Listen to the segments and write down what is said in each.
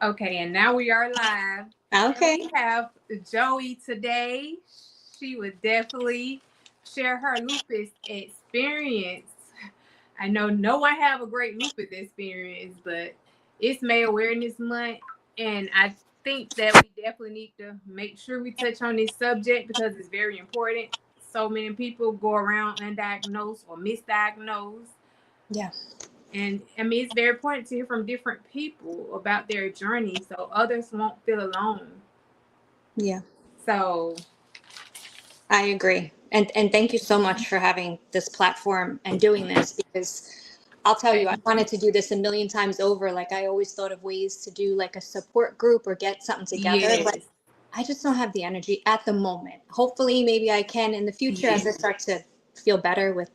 Okay, and now we are live. And Okay. we have Joie today. She would definitely share her lupus experience. I know no one have a great lupus experience, but it's May Awareness Month, and I think that we definitely need to make sure we touch on this subject because it's very important. So many people go around undiagnosed or misdiagnosed. Yeah. And I mean, it's very important to hear from different people about their journey so others won't feel alone. Yeah. So, I agree. And thank you so much for having this platform and doing this because I'll tell you, I okay. wanted to do this a million times over. Like I always thought of ways to do like a support group or get something together, but Yes. I just don't have the energy at the moment. Hopefully maybe I can in the future as I Yes. start to feel better with,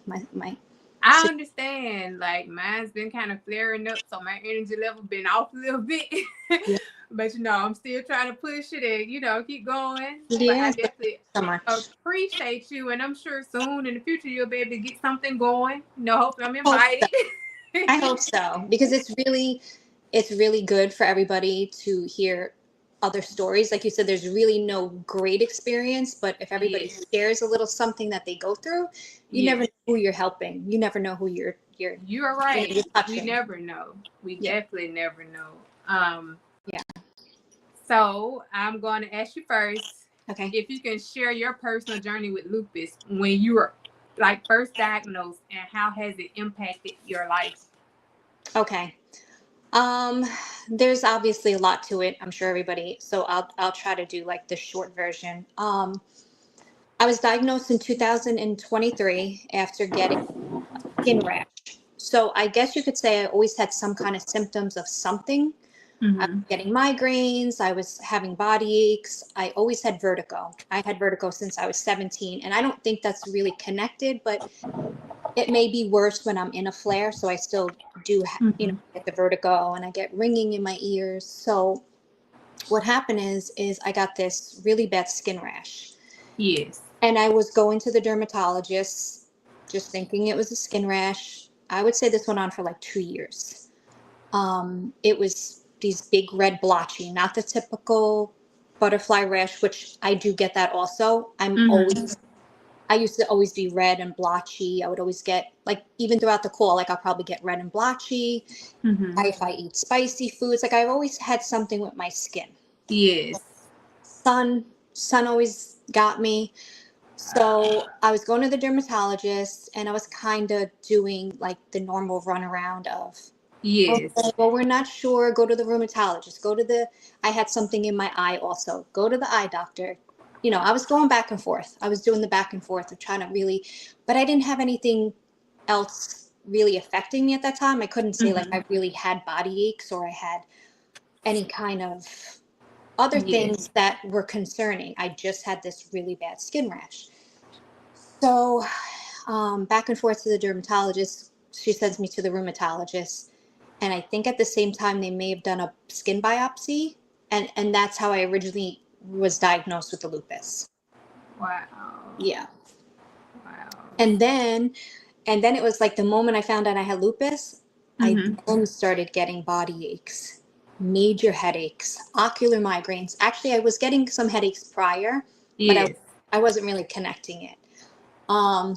my I understand. Like mine's been kind of flaring up, so my energy level been off a little bit. yeah. But I'm still trying to push it and keep going. But I Yeah, thank definitely you so much. appreciate you, and I'm sure soon in the future you'll be able to get something going. Hopefully I'm Hope so. invited. I hope so because it's really good for everybody to hear other stories. Like you said, there's really no great experience, but if everybody Yes. shares a little something that they go through, you never Yes. know who you're helping. You never know who you're You are you're right. We touching. never know. We Yeah. definitely never know. Um, Yeah. so I'm going to ask you first Okay. if you can share your personal journey with lupus when you were like first diagnosed and how has it impacted your life? Okay. Um, there's obviously a lot to it. I'm sure everybody. So I'll try to do like the short version. I was diagnosed in 2023 after getting skin rash. So I guess you could say I always had some kind of symptoms of something. I Mm-hmm. was getting migraines, I was having body aches, I always had vertigo. I had vertigo since I was 17, and I don't think that's really connected, but it may be worse when I'm in a flare. So I still do, Mm-hmm. get the vertigo and I get ringing in my ears. So what happened is I got this really bad skin rash. Yes. And I was going to the dermatologist, just thinking it was a skin rash. I would say this went on for like 2 years. It was these big red blotchy, not the typical butterfly rash, which I do get that also. Mm-hmm. I used to always be red and blotchy. I would always get, like, even throughout the cold, like I'll probably get red and blotchy. Mm-hmm. If I eat spicy foods, like I've always had something with my skin. Yes. Sun always got me. So I was going to the dermatologist and I was kind of doing like the normal runaround of, Yes. okay, well, we're not sure. Go to the rheumatologist. I had something in my eye also. Go to the eye doctor. I was going back and forth. I was doing the back and forth of trying to really, but I didn't have anything else really affecting me at that time. I couldn't say like Mm-hmm. I really had body aches or I had any kind of other Yes. things that were concerning. I just had this really bad skin rash. So, back and forth to the dermatologist. She sends me to the rheumatologist. And I think at the same time, they may have done a skin biopsy. And that's how I originally was diagnosed with the lupus. Wow. Yeah. Wow. And then, and then it was like the moment I found out I had lupus, I Mm-hmm. then started getting body aches, major headaches, ocular migraines. Actually, I was getting some headaches prior, but Yes. I wasn't really connecting it. Um,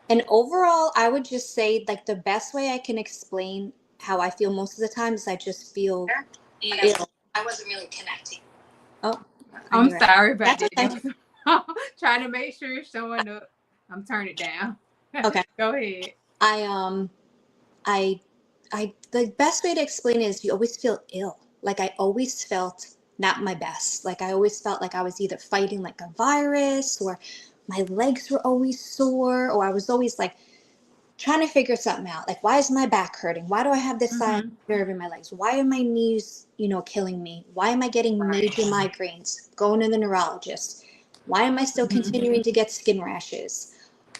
And overall, I would just say like the best way I can explain how I feel most of the time is I just feel Yes. ill. I wasn't really connecting. Oh, I I'm hear it. sorry about That's that. okay. Trying to make sure it's showing up. I'm turning it down. Okay. Go ahead. I I the best way to explain it is you always feel ill. Like I always felt not my best. Like I always felt like I was either fighting like a virus or my legs were always sore or I was always like trying to figure something out. Like, why is my back hurting? Why do I have this sciatic Mm-hmm. nerve in my legs? Why are my knees, killing me? Why am I getting Right. major migraines? Going to the neurologist. Why am I still Mm-hmm. continuing to get skin rashes?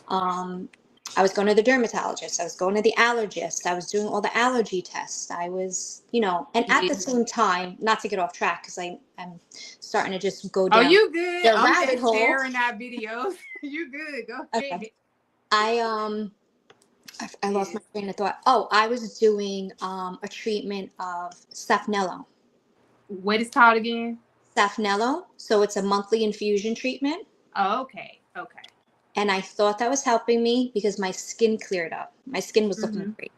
Um, I was going to the dermatologist. I was going to the allergist. I was doing all the allergy tests. I was, and at the Yes. same time, not to get off track because I'm starting to just go Oh, down you good? the I'm rabbit just hole. sharing our videos. You good? Go Okay. ahead. I I lost my Yes. train of thought. Oh, I was doing a treatment of Safnello. What is called again? Safnello. So it's a monthly infusion treatment. Oh, okay. Okay. And I thought that was helping me because my skin cleared up. My skin was looking Mm-hmm. great.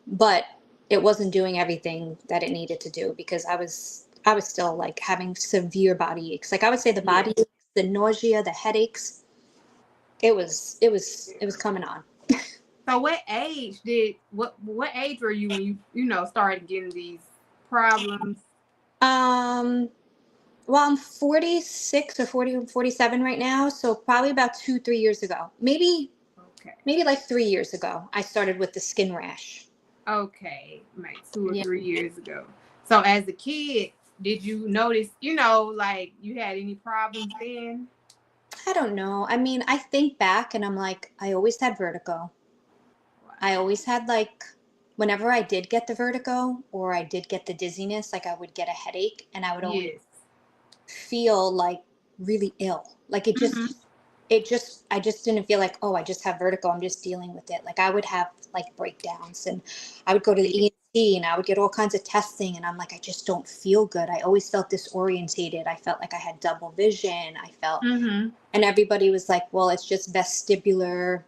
But it wasn't doing everything that it needed to do because I was still like having severe body aches. Like I would say the Yes. body aches, the nausea, the headaches, it was coming on. So what age were you when you started getting these problems? Um well, I'm 46 or 40, 47 right now, so probably about 2, 3 years ago. Okay. Maybe like 3 years ago, I started with the skin rash. Okay. Like 2 or Yeah. 3 years ago. So as a kid, did you notice, like you had any problems then? I don't know. I mean, I think back and I'm like, I always had vertigo. I Wow. always had like, whenever I did get the vertigo or I did get the dizziness, like I would get a headache and I would always Yes. feel like really ill. Like Mm-hmm. I just didn't feel like, oh, I just have vertigo. I'm just dealing with it. Like I would have like breakdowns and I would go to the ENT and I would get all kinds of testing. And I'm like, I just don't feel good. I always felt disorientated. I felt like I had double vision. Mm-hmm. And everybody was like, well, it's just vestibular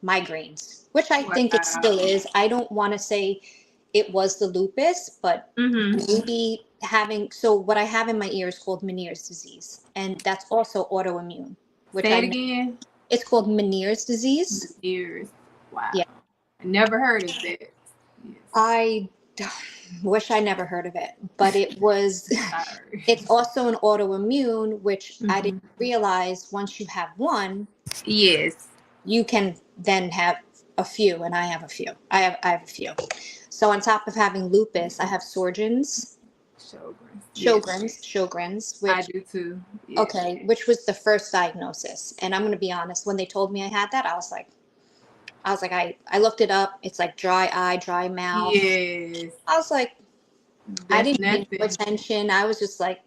migraines, which I think it still Wow. is. I don't want to say it was the lupus, but Mm-hmm. maybe so what I have in my ear is called Meniere's disease, and that's also autoimmune, which Say it again. it's called Meniere's disease. Years. Yeah, Wow. I never heard of that. Yes. I wish I never heard of it, but Sorry. it's also an autoimmune, which I didn't Mm-hmm. realize once you have one, Yes. you can then have a few, and I have a few. I have a few. So on top of having lupus, I have Sjogren's. Yes. Sjogren's, I which do too. Yes. okay, which was the first diagnosis. And I'm gonna be honest, when they told me I had that, I was like, I looked it up. It's like dry eye, dry mouth. Yes. I was like, I That's didn't pay no nothing. attention. I was just like,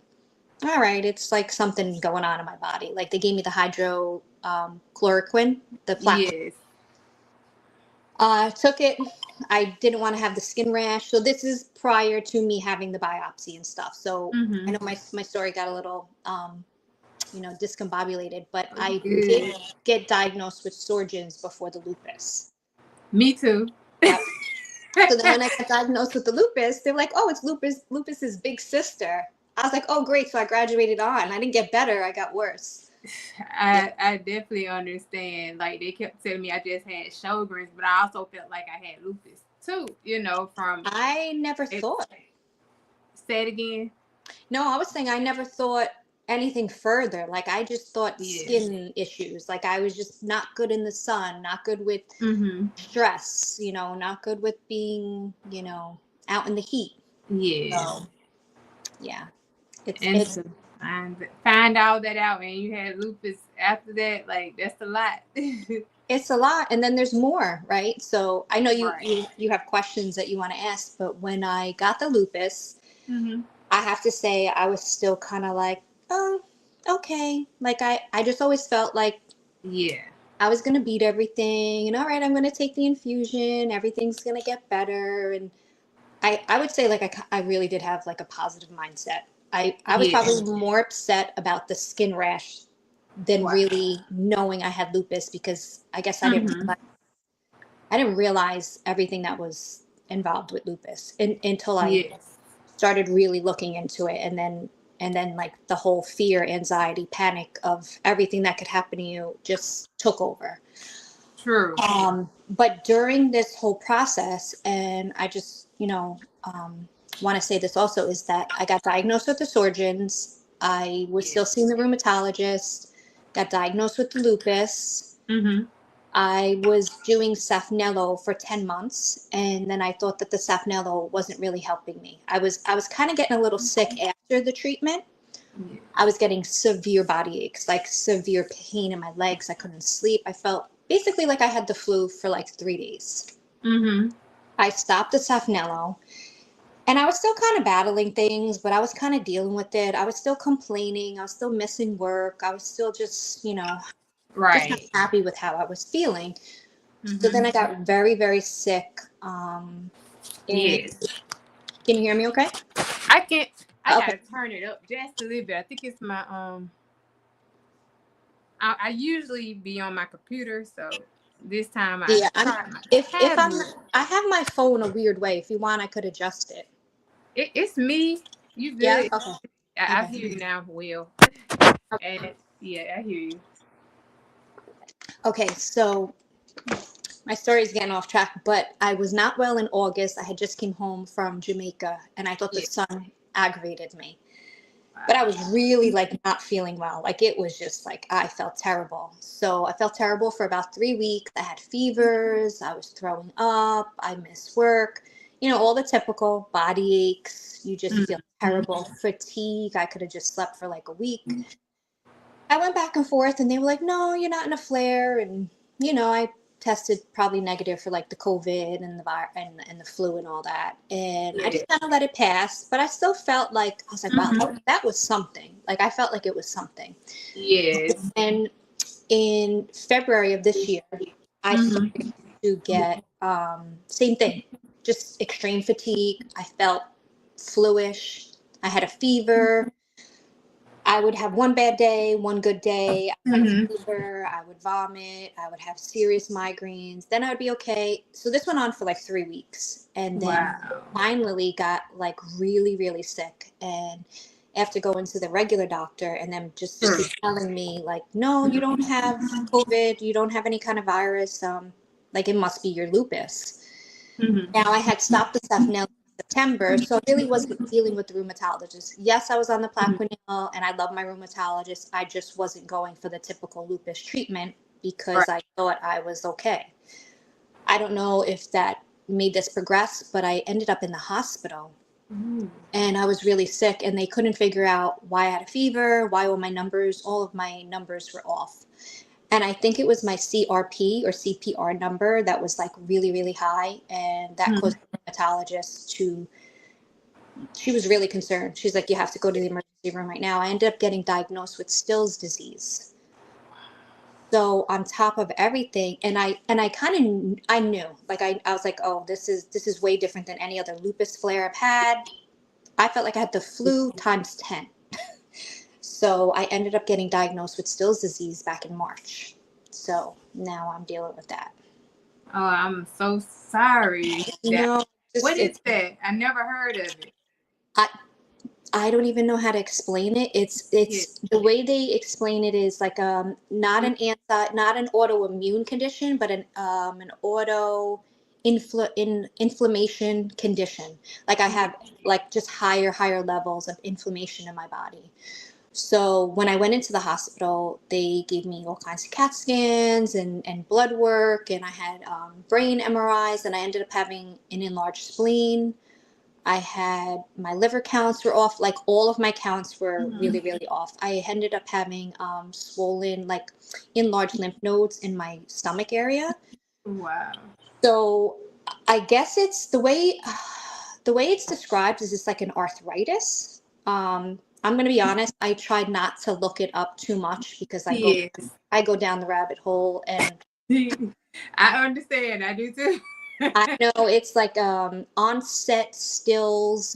all right, it's like something going on in my body. Like they gave me the hydrochloroquine, the plaque. Yes. Took it. I didn't want to have the skin rash. So this is prior to me having the biopsy and stuff. So I Mm-hmm. know my story got a little discombobulated, but Oh, I did good. get diagnosed with Sjögren's before the lupus. Me too. Yep. So then when I got diagnosed with the lupus, they were like, "Oh, it's lupus's big sister." I was like, "Oh, great!" So I graduated on. I didn't get better; I got worse. Yeah, I definitely understand. Like they kept telling me I just had Sjogren's, but I also felt like I had lupus too. From I never it. thought. Say it again. No, I was saying I never thought anything further. Like I just thought Yes. skin issues. Like I was just not good in the sun, not good with Mm-hmm. stress, not good with being, out in the heat. Yes. So yeah, it's And it's to find all that out, and you had lupus after that, like that's a lot. it's a lot. And then there's more, right? So I know you Right. you you have questions that you want to ask, but when I got the lupus, Mm-hmm. I have to say I was still kind of like, oh, okay. Like I just always felt like Yeah. I was gonna beat everything, and all right, I'm gonna take the infusion. Everything's gonna get better, and I would say like I really did have like a positive mindset. I was Yes. probably more upset about the skin rash than Wow. really knowing I had lupus because I guess Mm-hmm. I didn't realize everything that was involved with lupus until I Yes. started really looking into it, and then like the whole fear, anxiety, panic of everything that could happen to you just took over. True. But during this whole process, and I just, want to say this also is that I got diagnosed with the Sjögren's. I was Yes. still seeing the rheumatologist, got diagnosed with the lupus. Mm-hmm. I was doing Safnello for 10 months, and then I thought that the Safnello wasn't really helping me. I was kind of getting a little sick after the treatment. Yes. I was getting severe body aches, like severe pain in my legs. I couldn't sleep. I felt basically like I had the flu for like 3 days. Mm-hmm. I stopped the Safnello, and I was still kind of battling things, but I was kind of dealing with it. I was still complaining. I was still missing work. I was still just not Right. happy with how I was feeling. So then I got very, very sick. And Yes. can you hear me okay? I can't. I Okay. gotta turn it up just a little bit. I think it's my I usually be on my computer, so this time I Yeah, tried my if I'm, tablet. I have my phone a weird way. If you want, I could adjust it. It's me. You Yeah. good? Okay. I Okay. hear you now, Will. And yeah, I hear you. Okay. So my story is getting off track, but I was not well in August. I had just came home from Jamaica, and I thought the Yeah. sun aggravated me. But I Wow. was really like not feeling well. Like it was just like I felt terrible. So I felt terrible for about 3 weeks. I had fevers. I was throwing up. I missed work. You know, all the typical body aches. You just feel Mhm. terrible. Fatigue. I could have just slept for like a week. I went back and forth and they were like, no, you're not in a flare. And, you know, I tested probably negative for like the COVID and and the flu and all that. And I Yeah. just kind of let it pass. But I still felt like, I was like, wow, Mhm. that was something. Like I felt like it was something. Yes. And in February of this year, I Mhm. started to get same thing, just extreme fatigue. I felt fluish. I had a fever. I would have one bad day, one good day. I would have Mhm. a fever. I would vomit. I would have serious migraines. Then I would be okay. So this went on for like 3 weeks, and then Wow. finally got like really, really sick. And after going to the regular doctor, and then just keep telling me like, no, you don't have COVID. You don't have any kind of virus. Like it must be your lupus. Mhm. Now I had stopped the stuff now in September, so I really wasn't dealing with the rheumatologist. Yes, I was on the Plaquenil, and I love my rheumatologist. I just wasn't going for the typical lupus treatment Right. because I thought I was okay. I don't know if that made this progress, but I ended up in the hospital Ooh. and I was really sick, and they couldn't figure out why I had a fever, why were my numbers, all of my numbers were off. And I think it was my CRP or CPR number that was like really, really high. And that caused Mhm. the rheumatologist to, she was really concerned. She's like, you have to go to the emergency room right now. I ended up getting diagnosed with Still's disease. So on top of everything, and I kind of, I knew, like I was like, oh, this is way different than any other lupus flare I've had. I felt like I had the flu times 10. So I ended up getting diagnosed with Still's disease back in March. So now I'm dealing with that. Oh, I'm so sorry. You That know, just what is it's that? I never heard of it. I I don't even know how to explain it. Yeah. It's the way they explain it is like not Mhm. not an autoimmune condition, but an inflammation condition. Like I Yeah. have like just higher levels of inflammation in my body. So when I went into the hospital, they gave me all kinds of CAT scans and blood work, and I had brain MRIs, and I ended up having an enlarged spleen. I had my liver counts were off, like all of my counts were really, Mhm. really off. I ended up having swollen, like enlarged lymph nodes in my stomach area. Wow. So I guess it's the way it's described is it's like an arthritis. I'm gonna be honest. I tried not to look it up too much because Yes. I go down the rabbit hole, and I understand. I do too. I know it's like onset stills,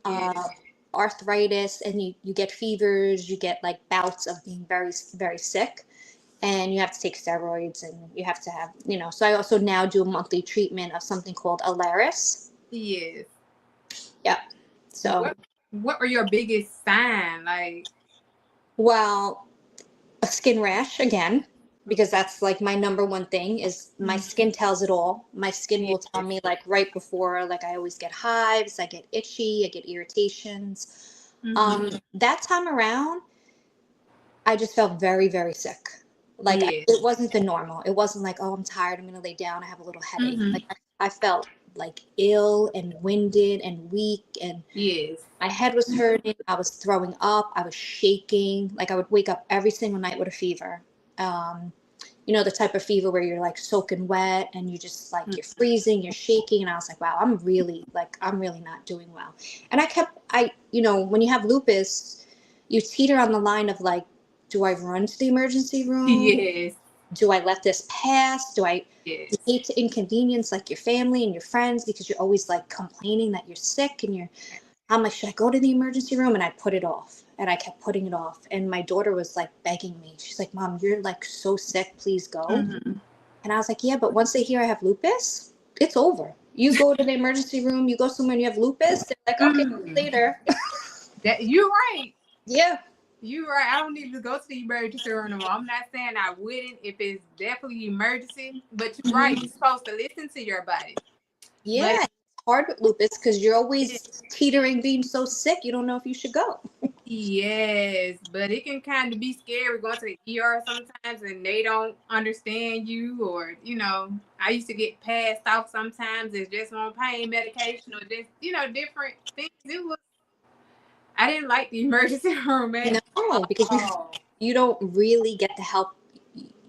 Yes. arthritis, and you get fevers, you get like bouts of being very, very sick, and you have to take steroids, and you have to have, you know. So I also now do a monthly treatment of something called Alaris. Yes. Yep. So, What are your biggest sign? Like, well, a skin rash again, because that's like my number one thing is my mhm. skin tells it all. My skin will tell Yes. me like right before, like I always get hives, I get itchy, I get irritations. Mhm. That time around, I just felt very, very sick. Like Yes. it wasn't the normal. It wasn't like, oh, I'm tired, I'm gonna lay down, I have a little headache. Mhm. Like I felt like ill and winded and weak, and Yes. my head was hurting. I was throwing up. I was shaking. Like I would wake up every single night with a fever. Um, you know, the type of fever where you're like soaking wet and you just like you're freezing, you're shaking. And I was like, wow, I'm really not doing well. And you know, when you have lupus, you teeter on the line of like, do I run to the emergency room? Yes. do I let this pass? Do I Yes. hate to inconvenience like your family and your friends because you're always like complaining that you're sick and I'm like, should I go to the emergency room? And I put it off and I kept putting it off. And my daughter was like begging me. She's like, Mom, you're like so sick. Please go. Mm-hmm. And I was like, yeah, but once they hear I have lupus, it's over. You go to the emergency room, you go somewhere and you have lupus. They're like, okay, later. That you're right. Yeah. You're right. I don't need to go to the emergency room no more. I'm not saying I wouldn't if it's definitely emergency, but you're right. You're supposed to listen to your body. Yeah. But It's hard with lupus because you're always teetering, being so sick. You don't know if you should go. yes, but it can kind of be scary going to the ER sometimes and they don't understand you, or I used to get passed off sometimes as just on pain medication or just different things. I didn't like the emergency room at No, because all. you don't really get the help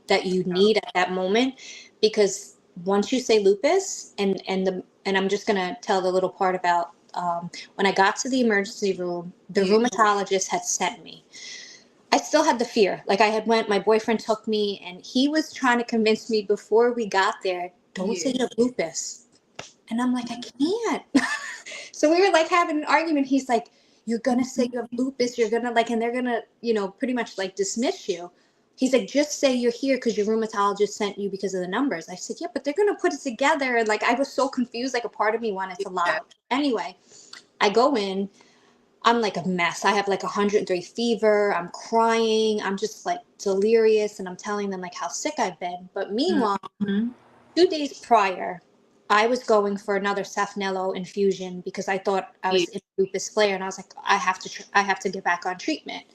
that you need at that moment, because once you say lupus and I'm just gonna tell the little part about when I got to the emergency room, the rheumatologist had sent me. I still had the fear. Like my boyfriend took me and he was trying to convince me before we got there, don't say you have lupus. And I'm like, I can't. So we were like having an argument. He's like, you're going to say you have lupus. You're going to and they're going to, pretty much like dismiss you. He's like, just say you're here because your rheumatologist sent you because of the numbers. I said, yeah, but they're going to put it together. And I was so confused. Like a part of me wanted to lie. Anyway, I go in. I'm like a mess. I have 103 fever. I'm crying. I'm just delirious. And I'm telling them how sick I've been. But meanwhile, 2 days prior, I was going for another Safnello infusion because I thought I was in lupus flare. And I was like, I have to get back on treatment.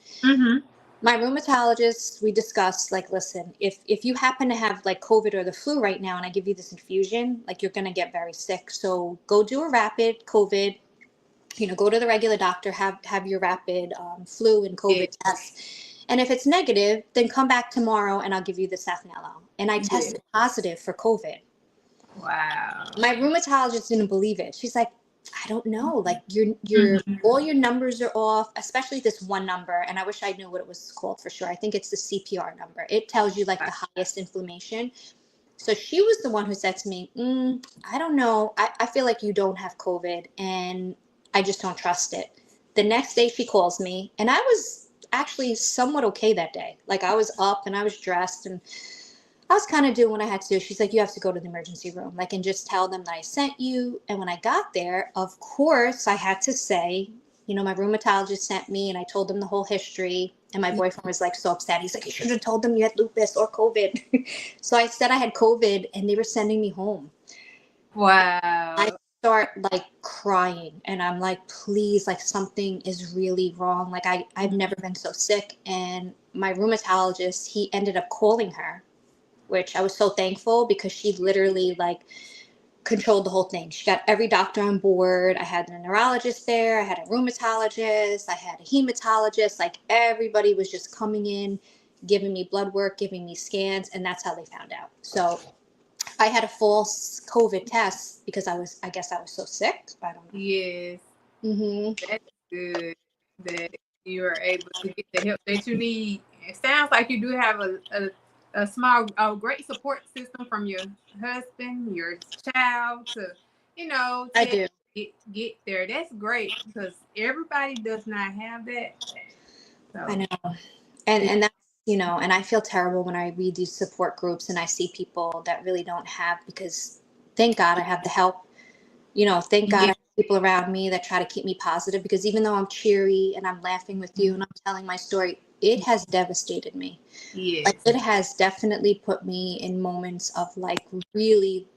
My rheumatologist, we discussed listen, if you happen to have COVID or the flu right now and I give you this infusion, you're going to get very sick. So go do a rapid COVID. Go to the regular doctor, have your rapid flu and COVID test. And if it's negative, then come back tomorrow and I'll give you the Safnello. And I tested positive for COVID. Wow. My rheumatologist didn't believe it. She's like, I don't know. Your all your numbers are off, especially this one number. And I wish I knew what it was called for sure. I think it's the CPR number. It tells you the highest inflammation. So she was the one who said to me, I don't know. I feel like you don't have COVID and I just don't trust it. The next day she calls me and I was actually somewhat okay that day. I was up and I was dressed and I was kind of doing what I had to do. She's like, you have to go to the emergency room, and just tell them that I sent you. And when I got there, of course, I had to say, my rheumatologist sent me, and I told them the whole history. And my boyfriend was so upset. He's like, you should have told them you had lupus or COVID. So I said I had COVID, and they were sending me home. Wow. I start crying, and I'm like, please, something is really wrong. I've never been so sick. And my rheumatologist, he ended up calling her, which I was so thankful because she literally controlled the whole thing. She got every doctor on board. I had a neurologist there. I had a rheumatologist. I had a hematologist. Everybody was just coming in, giving me blood work, giving me scans. And that's how they found out. So I had a false COVID test because I guess I was so sick. I don't know. Yes. Mm-hmm. That's good that you are able to get the help that you need. It sounds like you do have a great support system from your husband, your child to, I do. get there. That's great because everybody does not have that. So. I know. And that's, and I feel terrible when I read these support groups and I see people that really don't have, because thank God I have the help. Thank God I have people around me that try to keep me positive, because even though I'm cheery and I'm laughing with you and I'm telling my story, it has devastated me. Yes. It has definitely put me in moments of really,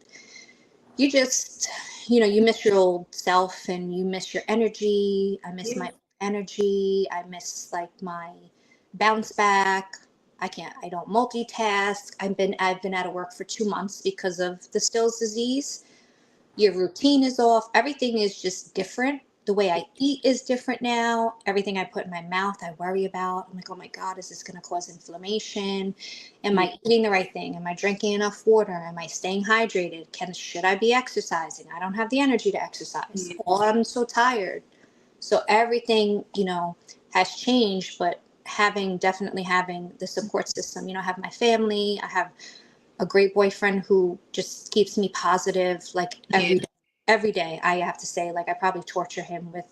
you just, you miss your old self and you miss your energy. I miss my energy. I miss my bounce back. I don't multitask. I've been out of work for 2 months because of the Still's disease. Your routine is off. Everything is just different. The way I eat is different now. Everything I put in my mouth, I worry about. I'm like, oh my God, is this going to cause inflammation? Am I eating the right thing? Am I drinking enough water? Am I staying hydrated? Should I be exercising? I don't have the energy to exercise. I'm so tired. So everything, has changed, but definitely having the support system. You know, I have my family, I have a great boyfriend who just keeps me positive, like Yeah. every day. I have to say, like, I probably torture him with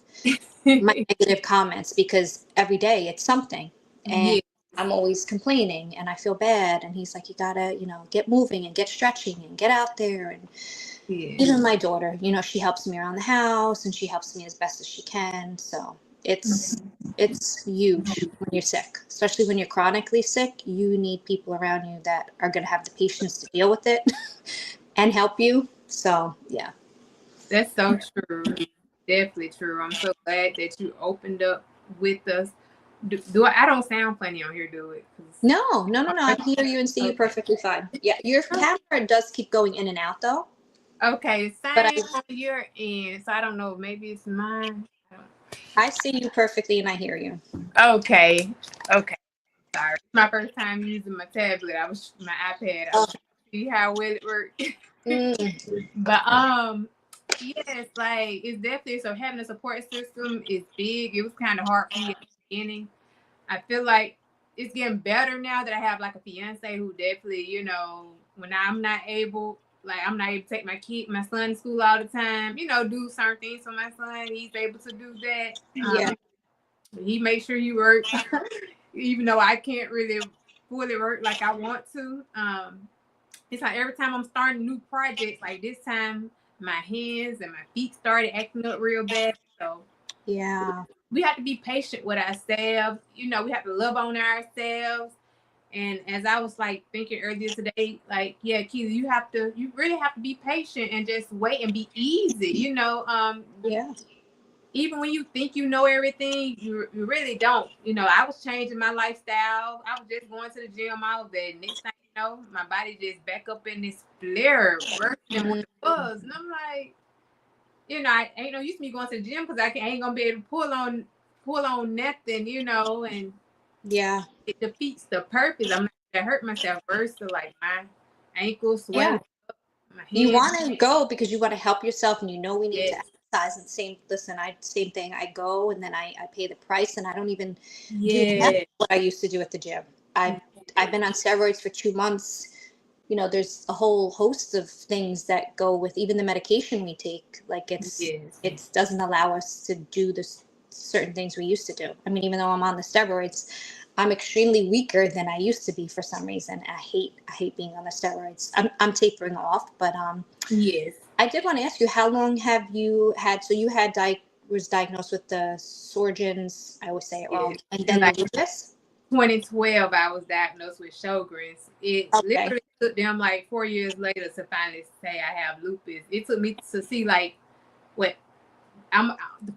my negative comments because every day it's something. And Yeah. I'm always complaining and I feel bad. And he's like, you gotta, you know, get moving and get stretching and get out there. And Yeah. even my daughter, you know, she helps me around the house and she helps me as best as she can. So it's huge when you're sick, especially when you're chronically sick. You need people around you that are going to have the patience to deal with it and help you. So yeah. That's so true. Definitely true. I'm so glad that you opened up with us. I don't sound funny on here, do it? No. I hear you and see you Okay. perfectly fine. Yeah, your camera does keep going in and out though. Okay, But same on your end. So I don't know. Maybe it's mine. I see you perfectly and I hear you. Okay. Okay. Sorry. It's my first time using my tablet. My iPad. I was trying to see how well it worked. Mm, But yes, like it's definitely so having a support system is big. It was kind of hard for me at the beginning. I feel like it's getting better now that I have like a fiance who definitely, when I'm not able to take my son to school all the time, do certain things for my son. He's able to do that. yeah. He makes sure he works, even though I can't really fully work like I want to. It's like every time I'm starting new projects, like this time, my hands and my feet started acting up real bad. So Yeah. we have to be patient with ourselves. We have to love on ourselves. And as I was like thinking earlier today, like, yeah, Keely, you really have to be patient and just wait and be easy. Yeah. Even when you think you know everything, you really don't. I was changing my lifestyle. I was just going to the gym all day. Next thing you know, my body just back up in this flare worse than what it was. And I'm like, I ain't no use me going to the gym because ain't gonna be able to pull on nothing, and Yeah. it defeats the purpose. I'm not gonna hurt myself first, so like my ankle Yeah. swelling, my You hands. want to go because you want to help yourself and you know we need to Yes, exercise. And same thing. I go and then I pay the price and I don't even do half yes, what I used to do at the gym. I've been on steroids for 2 months. You know, there's a whole host of things that go with even the medication we take. Like yes, it doesn't allow us to do the certain things we used to do. I mean, even though I'm on the steroids, I'm extremely weaker than I used to be for some reason. I hate being on the steroids. I'm tapering off, but yes, I did want to ask you, how long have you had? So you had was diagnosed with the Sjögren's. I always say it wrong, yes. and And then the like lupus. 2012, I was diagnosed with Sjögren's. It Okay. literally took them like 4 years later to finally say I have lupus. It took me to see like what I'm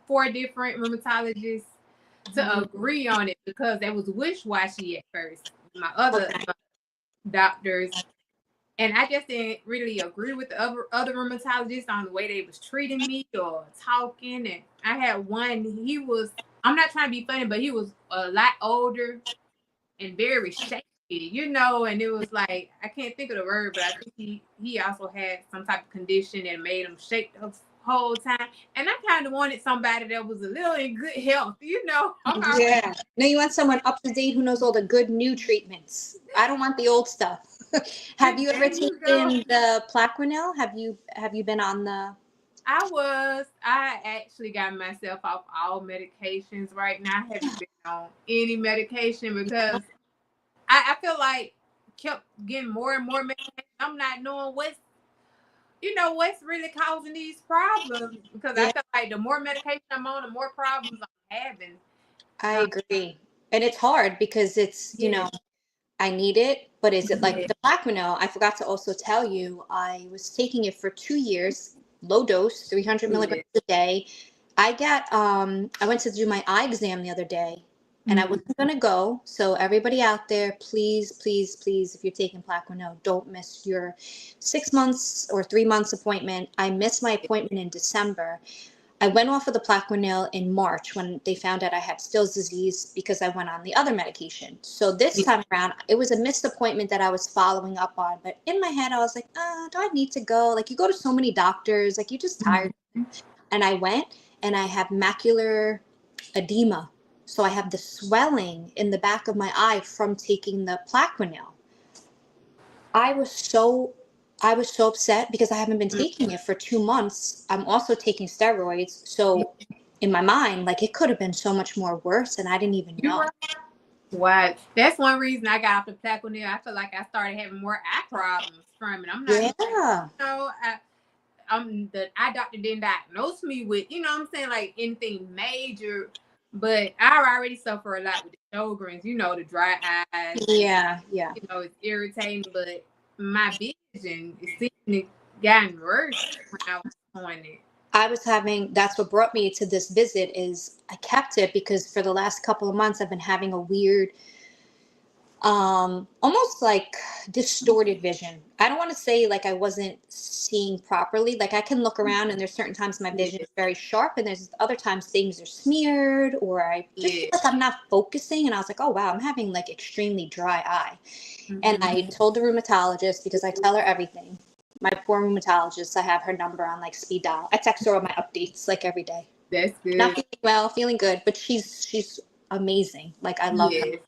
4 different rheumatologists to Mhm. agree on it because there was wish-washy at first. My other Okay. doctors, and I just didn't really agree with the other rheumatologists on the way they was treating me or talking. And I had one. I'm not trying to be funny, but he was a lot older and very shaky, and it was like I can't think of the word, but I think he also had some type of condition that made him shake the whole time. And I kind of wanted somebody that was a little in good health. I'm already Yeah. No, you want someone up to date who knows all the good new treatments. I don't want the old stuff. Have you there ever you go. taken the Plaquenil? Have you been on the? I actually got myself off all medications right now. I haven't been on any medication because I feel like kept getting more and more medication. I'm not knowing what's really causing these problems because I Yeah, feel like the more medication I'm on, the more problems I'm having. I Um, agree. And it's hard because it's, you yeah, know, I need it, but is it like yeah, the Plaquenil? I forgot to also tell you, I was taking it for 2 years, low dose, 300 yeah. milligrams a day. I went to do my eye exam the other day and I Mm, wasn't going to go. So everybody out there, please, please, please, if you're taking Plaquenil, don't miss your 6 months or 3 months appointment. I missed my appointment in December. I went off of the Plaquenil in March when they found out I had Still's disease because I went on the other medication. So this yeah, time around, it was a missed appointment that I was following up on. But in my head, I was like, do I need to go? Like, you go to so many doctors, like, you're just tired. mhm. And I went and I have macular edema. So I have the swelling in the back of my eye from taking the Plaquenil. I was so I was so upset because I haven't been taking it for 2 months. I'm also taking steroids. So in my mind, like it could have been so much more worse and I didn't even You know. right. What? That's one reason I got off the Plaquenil. I feel like I started having more eye problems from it. I'm not, Yeah. the eye doctor didn't diagnose me with, what I'm saying, like anything major, but I already suffer a lot with the Sjogren's, the dry eyes, and Yeah. Yeah. it's irritating. But my vision is seeming to gotten worse when I was on it. That's what brought me to this visit is I kept it because for the last couple of months I've been having a weird almost like distorted vision. I don't want to say like I wasn't seeing properly. Like I can look around and there's certain times my vision Yeah, is very sharp and there's other times things are smeared or I just feel yeah. like I'm not focusing and I was like, "Oh wow, I'm having like extremely dry eye." And Mm-hmm. I told the rheumatologist because I tell her everything. My poor rheumatologist, I have her number on like speed dial. I text her all my updates like every day. That's Not good. feeling well, feeling good, but she's amazing. Like I love her. Yes,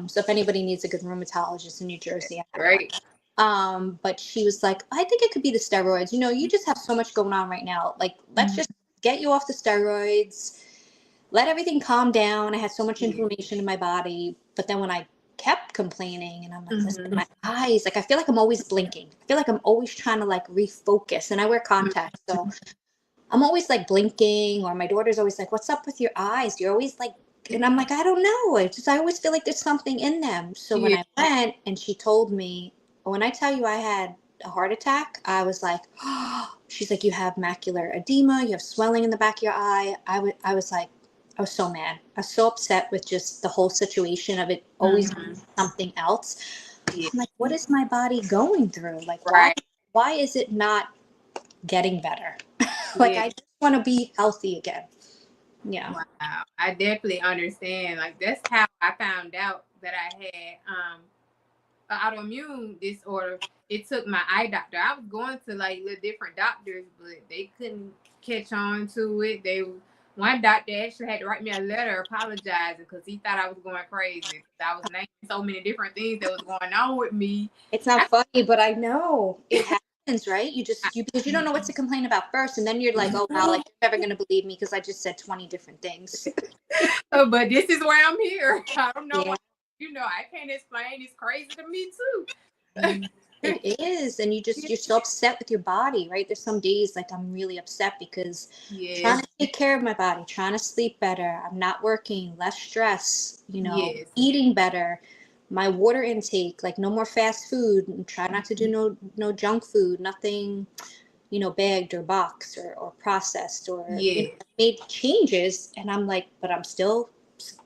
So if anybody needs a good rheumatologist in New Jersey, I have one. right. But she was like, I think it could be the steroids. You just have so much going on right now. Like, let's Mhm. just get you off the steroids, let everything calm down. I had so much Yeah. inflammation in my body. But then when I kept complaining and I'm like, listen, Mhm. my eyes, like I feel like I'm always blinking. I feel like I'm always trying to like refocus. And I wear contacts. So I'm always like blinking, or my daughter's always like, "What's up with your eyes? You're always like," and I'm like, "I don't know. I always feel like there's something in them." So when Yeah. I went and she told me, when I tell you I had a heart attack, I was like, oh, she's like, "You have macular edema, you have swelling in the back of your eye." I was like, I was so mad. I was so upset with just the whole situation of it always being Mhm. something else. Yeah. I'm like, what is my body going through? Like, Right. why is it not getting better? Like Yeah. I just want to be healthy again. Yeah. Wow. I definitely understand. Like that's how I found out that I had an autoimmune disorder. It took my eye doctor. I was going to like the different doctors, but they couldn't catch on to it. One doctor actually had to write me a letter apologizing because he thought I was going crazy because I was naming so many different things that was going on with me. It's not I, funny, but I know it happens, right? Because you don't know what to complain about first, and then you're like, oh wow, like you're never gonna believe me because I just said 20 different things. but this is why I'm here. I don't know Yeah. why. I can't explain. It's crazy to me too. Mm, it is, and you're so upset with your body, right? There's some days like I'm really upset because trying Yes. to take care of my body, trying to sleep better, I'm not working, less stress, Yes. eating better, my water intake, like no more fast food, and try not to do no junk food, nothing, bagged or boxed or processed or Yes. made changes, and I'm like, but I'm still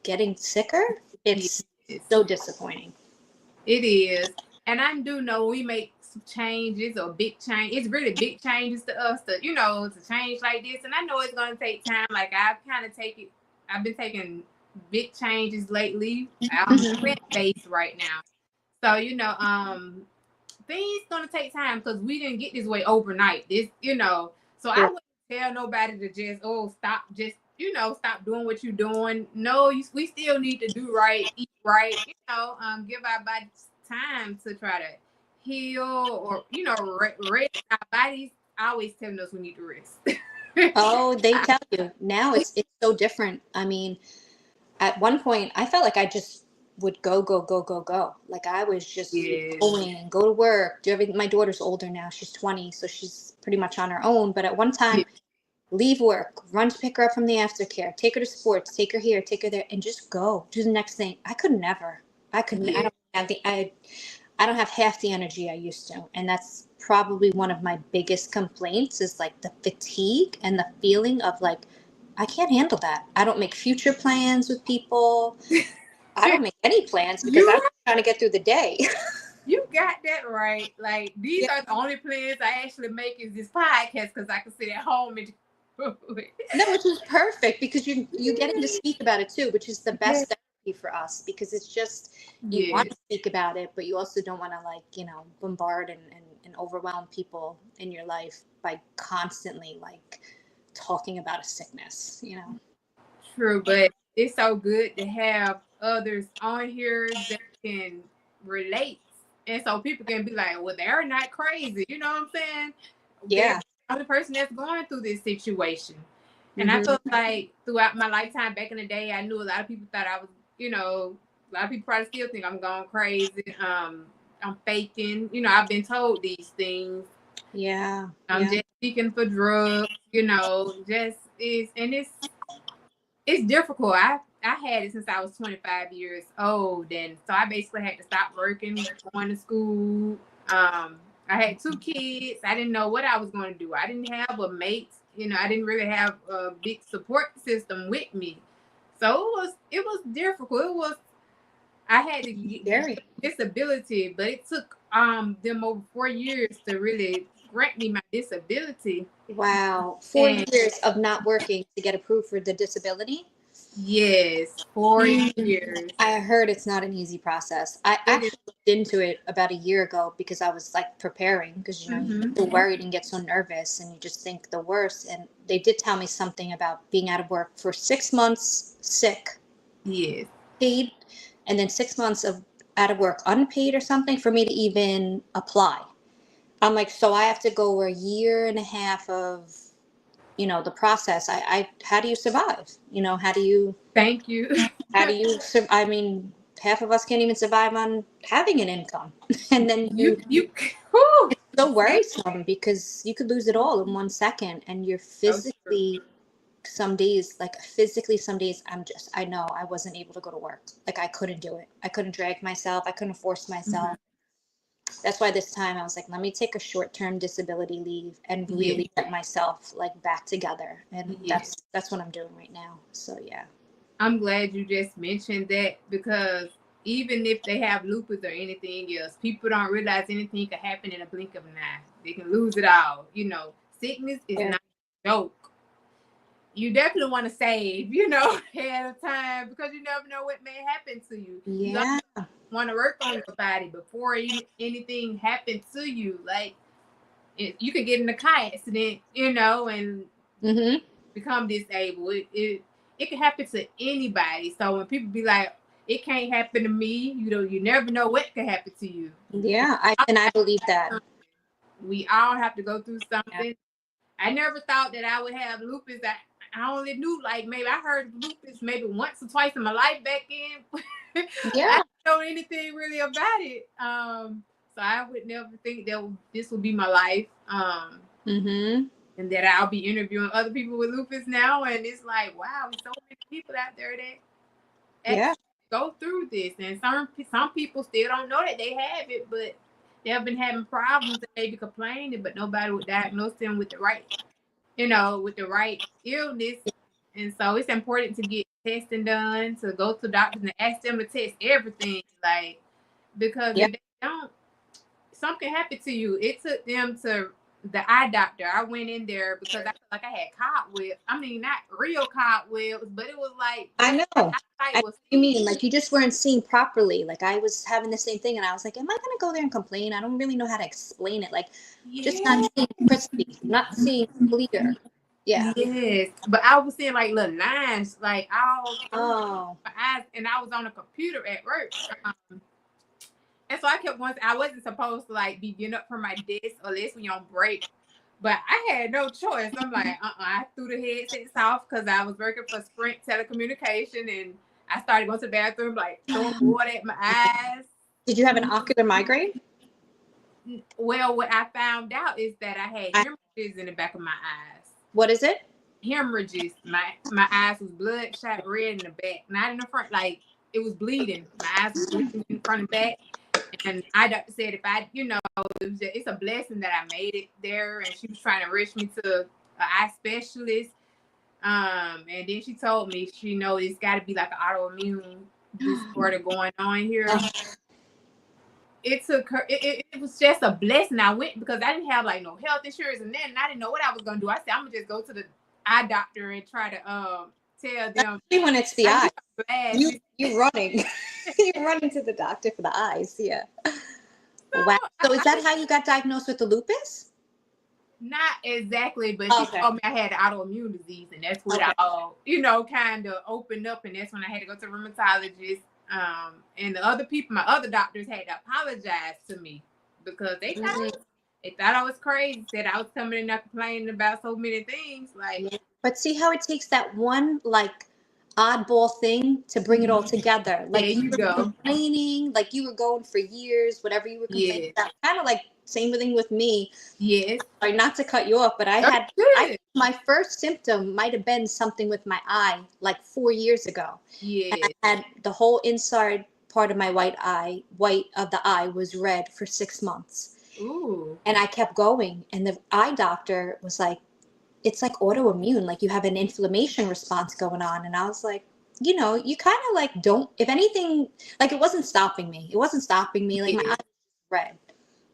getting sicker. It's Yes. so disappointing. It is. And I do know we make some changes or big change. It's really big changes to us to change like this. And I know it's gonna take time. Like I've been taking big changes lately. I'm Mhm. plant based right now. So, things gonna take time because we didn't get this way overnight. So I Yeah. wouldn't tell nobody to stop, stop doing what you're doing. No, we still need to do right, eat right, give our bodies time to try to heal or rest our bodies. Always telling us we need to rest. Oh, they tell you now it's so different. I mean, at one point I felt like I just would go, go, go, go, go. Like I was just Yes. going, go to work, do everything. My daughter's older now. She's 20, so she's pretty much on her own. But at one time, Yeah. leave work, run to pick her up from the aftercare, take her to sports, take her here, take her there, and just go do the next thing. I could never. I Yeah. don't have I don't have half the energy I used to, and that's probably one of my biggest complaints is like the fatigue and the feeling of like I can't handle that. I don't make future plans with people. I don't make any plans because I'm You trying to get through the day. You got that right. Like these Yeah. are the only plans I actually make is this podcast because I can sit at home and do it. No, which is perfect because you getting to speak about it too, which is the Yes. best therapy for us because it's just you want Yes. to speak about it, but you also don't want to like, bombard and overwhelm people in your life by constantly like talking about a sickness. True, but it's so good to have others on here that can relate. And so people can be like, well, they're not crazy. You know what I'm saying? They're Yeah. the only person that's going through this situation. And I Mm-hmm. feel like throughout my lifetime back in the day, I knew a lot of people thought I was, a lot of people probably still think I'm going crazy. I'm faking. I've been told these things. Yeah. I'm just seeking for drugs, just is, and it's difficult. I had it since I was 25 years old, and so I basically had to stop working, going to school. I had 2 kids. I didn't know what I was going to do. I didn't have a mate. I didn't really have a big support system with me, so it was difficult. I had to get Very. disability, but it took them over 4 years to really grant me my disability. Wow. Four And years of not working to get approved for the disability. yes, 4 years. I heard it's not an easy process. I It is. actually looked into it about a year ago because I was like preparing because you Mm-hmm. get so worried and get so nervous and you just think the worst. And they did tell me something about being out of work for 6 months sick, Yes. paid, and then 6 months of out of work unpaid or something for me to even apply. I'm like, so I have to go a year and a half of the process. How do you survive? Thank you. I mean, half of us can't even survive on having an income. And then you whew, so worrisome because you could lose it all in 1 second and you're so true. some days I know I wasn't able to go to work. Like I couldn't do it. I couldn't drag myself. I couldn't force myself. That's why this time I was like, let me take a short-term disability leave and Yeah. really get myself like back together. And Yeah. that's what I'm doing right now. So yeah. I'm glad you just mentioned that, because even if they have lupus or anything else, people don't realize anything can happen in a blink of an eye. They can lose it all. Sickness is Yeah. not a joke. You definitely want to save, ahead of time, because you never know what may happen to you. You Yeah. want to work on your body before anything happens to you. Like, you could get in a car accident, and Mm-hmm. become disabled. It can happen to anybody. So when people be like, it can't happen to me, you never know what can happen to you. Yeah. I believe that. We all have to go through Yeah. something. I never thought that I would have lupus. I only knew, like, maybe I heard lupus maybe once or twice in my life back in. Yeah. I didn't know anything really about it. So I would never think that this would be my life. Mm-hmm. And that I'll be interviewing other people with lupus now, and it's like, wow, there's so many people out there that Yeah. actually go through this, and some people still don't know that they have it, but they have been having problems and they be complaining, but nobody would diagnose them with the right, with the right illness. And so it's important to get testing done, to go to doctors and ask them to test everything, like, because Yeah. if they don't, something happened to you. It took them to the eye doctor. I went in there because I felt like I had cobwebs. I mean, not real cobwebs, but it was like I know. my I know eyesight what was you seeing. mean. Like you just weren't seeing properly. Like I was having the same thing and I was like, am I gonna go there and complain? I don't really know how to explain it. Like just Yeah. not seeing crispy, not seeing clear. Yeah. Yes. But I was seeing like little lines, like all through Oh. my eyes, and I was on a computer at work. And so I kept once I wasn't supposed to like be getting up from my desk unless we on break. But I had no choice. I'm like, I threw the headsets off because I was working for Sprint Telecommunication, and I started going to the bathroom, like throwing water at my eyes. Did you have an ocular migraine? Well, what I found out is that I had hemorrhages in the back of my eyes. What is it? Hemorrhages. My eyes was bloodshot red in the back, not in the front. Like it was bleeding. My eyes was bleeding in front and back. And I doctor said if I, it's a blessing that I made it there. And she was trying to rush me to an eye specialist. And then she told me, it's got to be like an autoimmune disorder going on here. It took her. It was just a blessing. I went because I didn't have like no health insurance, and then I didn't know what I was gonna do. I said I'm gonna just go to the eye doctor and try to tell them. When it's the eye, glad you running, you're running to the doctor for the eyes. Yeah. Wow. So is that how you got diagnosed with the lupus? Not exactly, but she Okay. told me I had autoimmune disease, and that's what Okay. I, kind of opened up, and that's when I had to go to the rheumatologist. And the other people, my other doctors, had to apologize to me because they thought I was crazy. Said I was coming in there complaining about so many things. Like, Yeah. But see how it takes that one like oddball thing to bring it all together. there Like you you were go. complaining, like you were going for years, whatever you were complaining Yes, about. Kind of like same thing with me. yes. Sorry, not to cut you off, but That's I good. my first symptom might have been something with my eye like 4 years ago. And Yes. I had the whole inside part of my white of the eye was red for 6 months. Ooh. And I kept going. And the eye doctor was like, it's like autoimmune, like you have an inflammation response going on. And I was like, you kind of like don't, if anything, like it wasn't stopping me. It wasn't stopping me. Like my eye Yes. was red.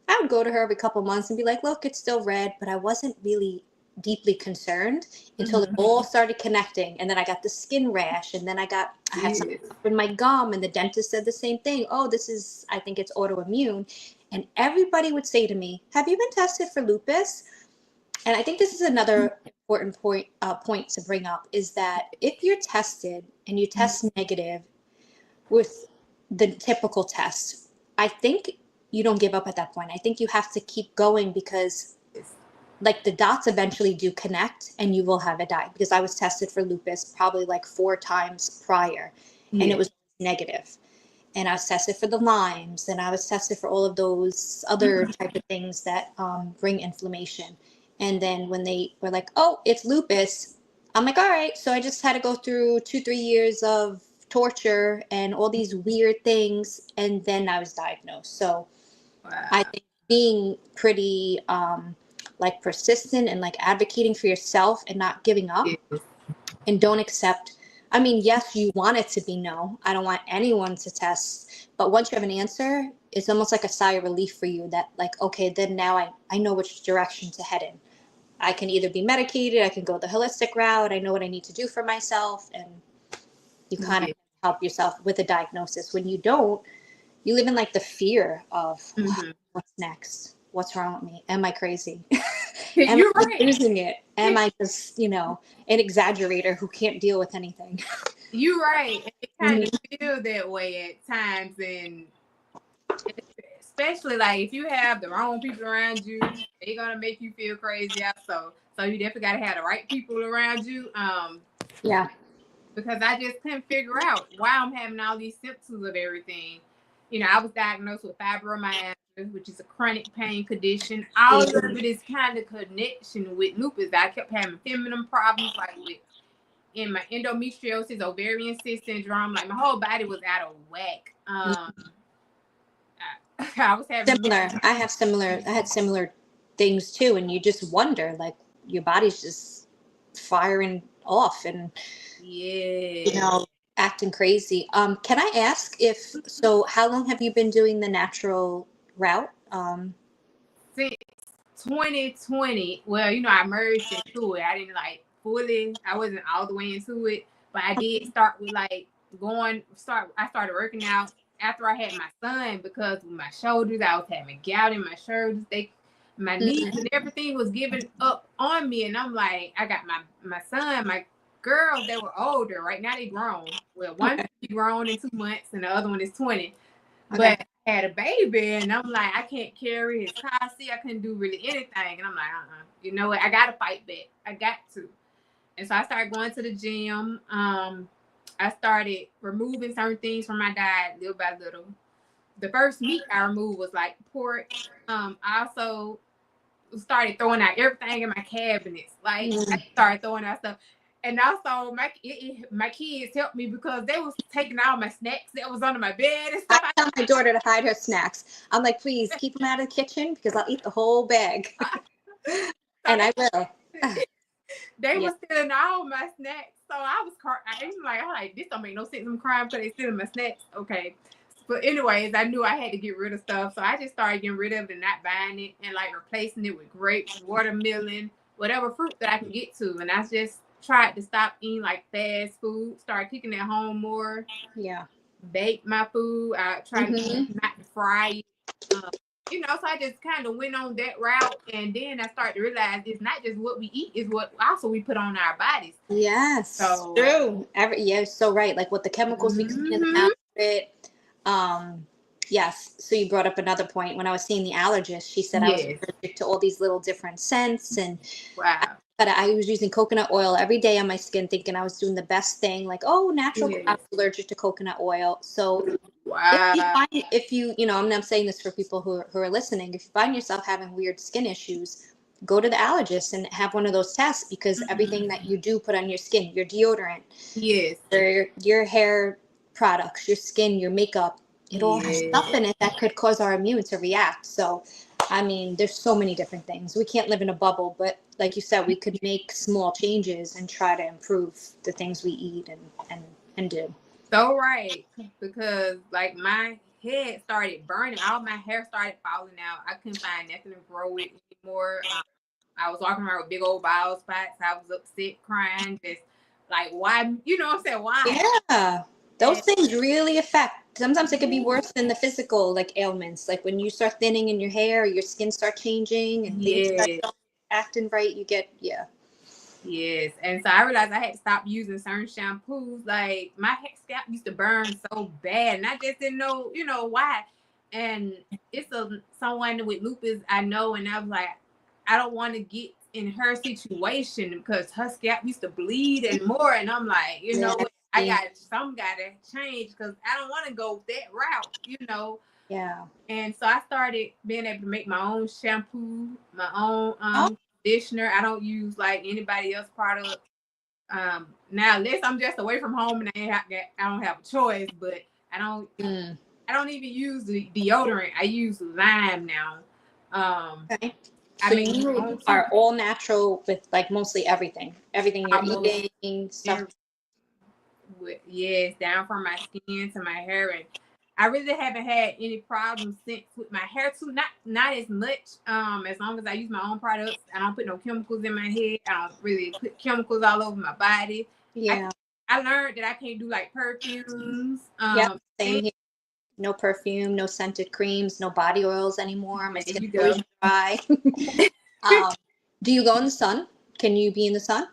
I would go to her every couple months and be like, look, it's still red, but I wasn't really deeply concerned until it all started connecting. And then I got the skin rash, and then I had something Yes. up in my gum, and the dentist said the same thing. Oh, I think it's autoimmune. And everybody would say to me, have you been tested for lupus? And I think this is another important point to bring up is that if you're tested and you test negative with the typical test, I think you don't give up at that point. I think you have to keep going because like the dots eventually do connect and you will have a die. Because I was tested for lupus probably like 4 times prior and it Yes. was negative. And I was tested for the Lyme's, and I was tested for all of those other type of things that bring inflammation. And then when they were like, "Oh, it's lupus," I'm like, "All right." So I just had to go through 2-3 years of torture and all these weird things, and then I was diagnosed. So I Wow. think being pretty like persistent and like advocating for yourself and not giving up Yes. and don't accept. I mean, yes, you want it to be no. I don't want anyone to test. But once you have an answer, it's almost like a sigh of relief for you that, like, okay, then now I know which direction to head in. I can either be medicated, I can go the holistic route, I know what I need to do for myself. And you kind of Yes. help yourself with a diagnosis. When you don't, you live in like the fear of what's next? What's wrong with me? Am I crazy? Am You're I right. losing it? Am I just, an exaggerator who can't deal with anything? You're right. And it kind of Mhm. feel that way at times, and especially like if you have the wrong people around you, they're gonna make you feel crazy. Also, so you definitely gotta have the right people around you. Yeah. Because I just couldn't figure out why I'm having all these symptoms of everything. I was diagnosed with fibromyalgia, which is a chronic pain condition. All of Mhm. it is kind of connection with lupus. I kept having feminine problems, like with in my endometriosis, ovarian cyst syndrome. Like my whole body was out of whack. I was having Similar. I had similar things too. And you just wonder, like, your body's just firing off and, you yeah, know, acting crazy. Can I ask so how long have you been doing the natural route? since 2020. Well, I merged into it. I didn't like fully. I wasn't all the way into it, but I did start with like I started working out after I had my son because with my shoulders, I was having gout in my shoulders. My knees Mhm. and everything was giving up on me, and I'm like, I got my son, my girls. They were older. Right now they grown. Well, one Okay. grown in 2 months, and the other one is 20. Okay. But I had a baby, and I'm like, I can't carry his car seat. I couldn't do really anything. And I'm like, you know what? I got to fight back. I got to. And so I started going to the gym. I started removing certain things from my diet little by little. The first meat I removed was like pork. I also started throwing out everything in my cabinets. Like I Mhm. started throwing out stuff. And also my kids helped me because they was taking all my snacks that was under my bed and I stuff. tell my daughter to hide her snacks. I'm like, please keep them out of the kitchen because I'll eat the whole bag. So And I will. they Yeah. was stealing all my snacks. So I was I'm like, this don't make no sense. I'm crying because they stealing my snacks. Okay. But anyways, I knew I had to get rid of stuff. So I just started getting rid of it and not buying it and like replacing it with grapes, watermelon, whatever fruit that I can get to. And I just tried to stop eating like fast food, start cooking at home more, Yeah. bake my food. I tried Hmm. not to fry it. so I just kind of went on that route, and then I started to realize it's not just what we eat, it's what also we put on our bodies. Yes, So true. You're so right. Like what the chemicals we clean in the outfit. Yes. So you brought up another point. When I was seeing the allergist, she said I was yes, allergic to all these little different scents, and wow, but I was using coconut oil every day on my skin, thinking I was doing the best thing. Like, oh, natural. I yes, was allergic to coconut oil. So wow, if you, and I'm saying this for people who are listening, if you find yourself having weird skin issues, go to the allergist and have one of those tests, because everything that you do put on your skin, your deodorant, yes, your hair products, your skin, your makeup, it all has yes. stuff in it that could cause our immune to react. So, I mean, there's so many different things. We can't live in a bubble, but like you said, we could make small changes and try to improve the things we eat and do. So right, because like my head started burning, all my hair started falling out. I couldn't find nothing to grow it anymore. I was walking around with big old bald spots. I was upset, crying, just like why? You know what I'm saying? Why? Yeah. Those And things really affect. Sometimes it could be worse than the physical like ailments. Like when you start thinning in your hair, your skin start changing and things start yes, acting right, you get yes. And so I realized I had to stop using certain shampoos. Like my scalp used to burn so bad, and I just didn't know, why. And it's someone with lupus I know, and I was like, I don't want to get in her situation because her scalp used to bleed and more. And I'm like, yeah. what? I gotta change because I don't want to go that route. Yeah. And so I started being able to make my own shampoo, my own Oh, conditioner. I don't use like anybody else's product. Now unless I'm just away from home and I don't have a choice, but I don't mm. I don't even use the deodorant. I use lime now. Okay. I So make my you own are toothpaste. all natural with like mostly everything. Everything you're Almost eating, stuff. every yes, down from my skin to my hair, and I really haven't had any problems since with my hair too. Not as much. As long as I use my own products, I don't put no chemicals in my head. I don't really put chemicals all over my body. I Yeah. I learned that I can't do like perfumes. Yep. And Same here. No perfume, no scented creams, no body oils anymore. My there skin's you always go. dry. um, do you go in the sun? Can you be in the sun?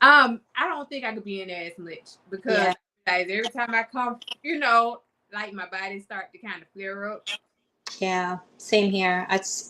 I don't think I could be in there as much because Yeah. like every time I come, like my body start to kind of flare up. Yeah, same here. It's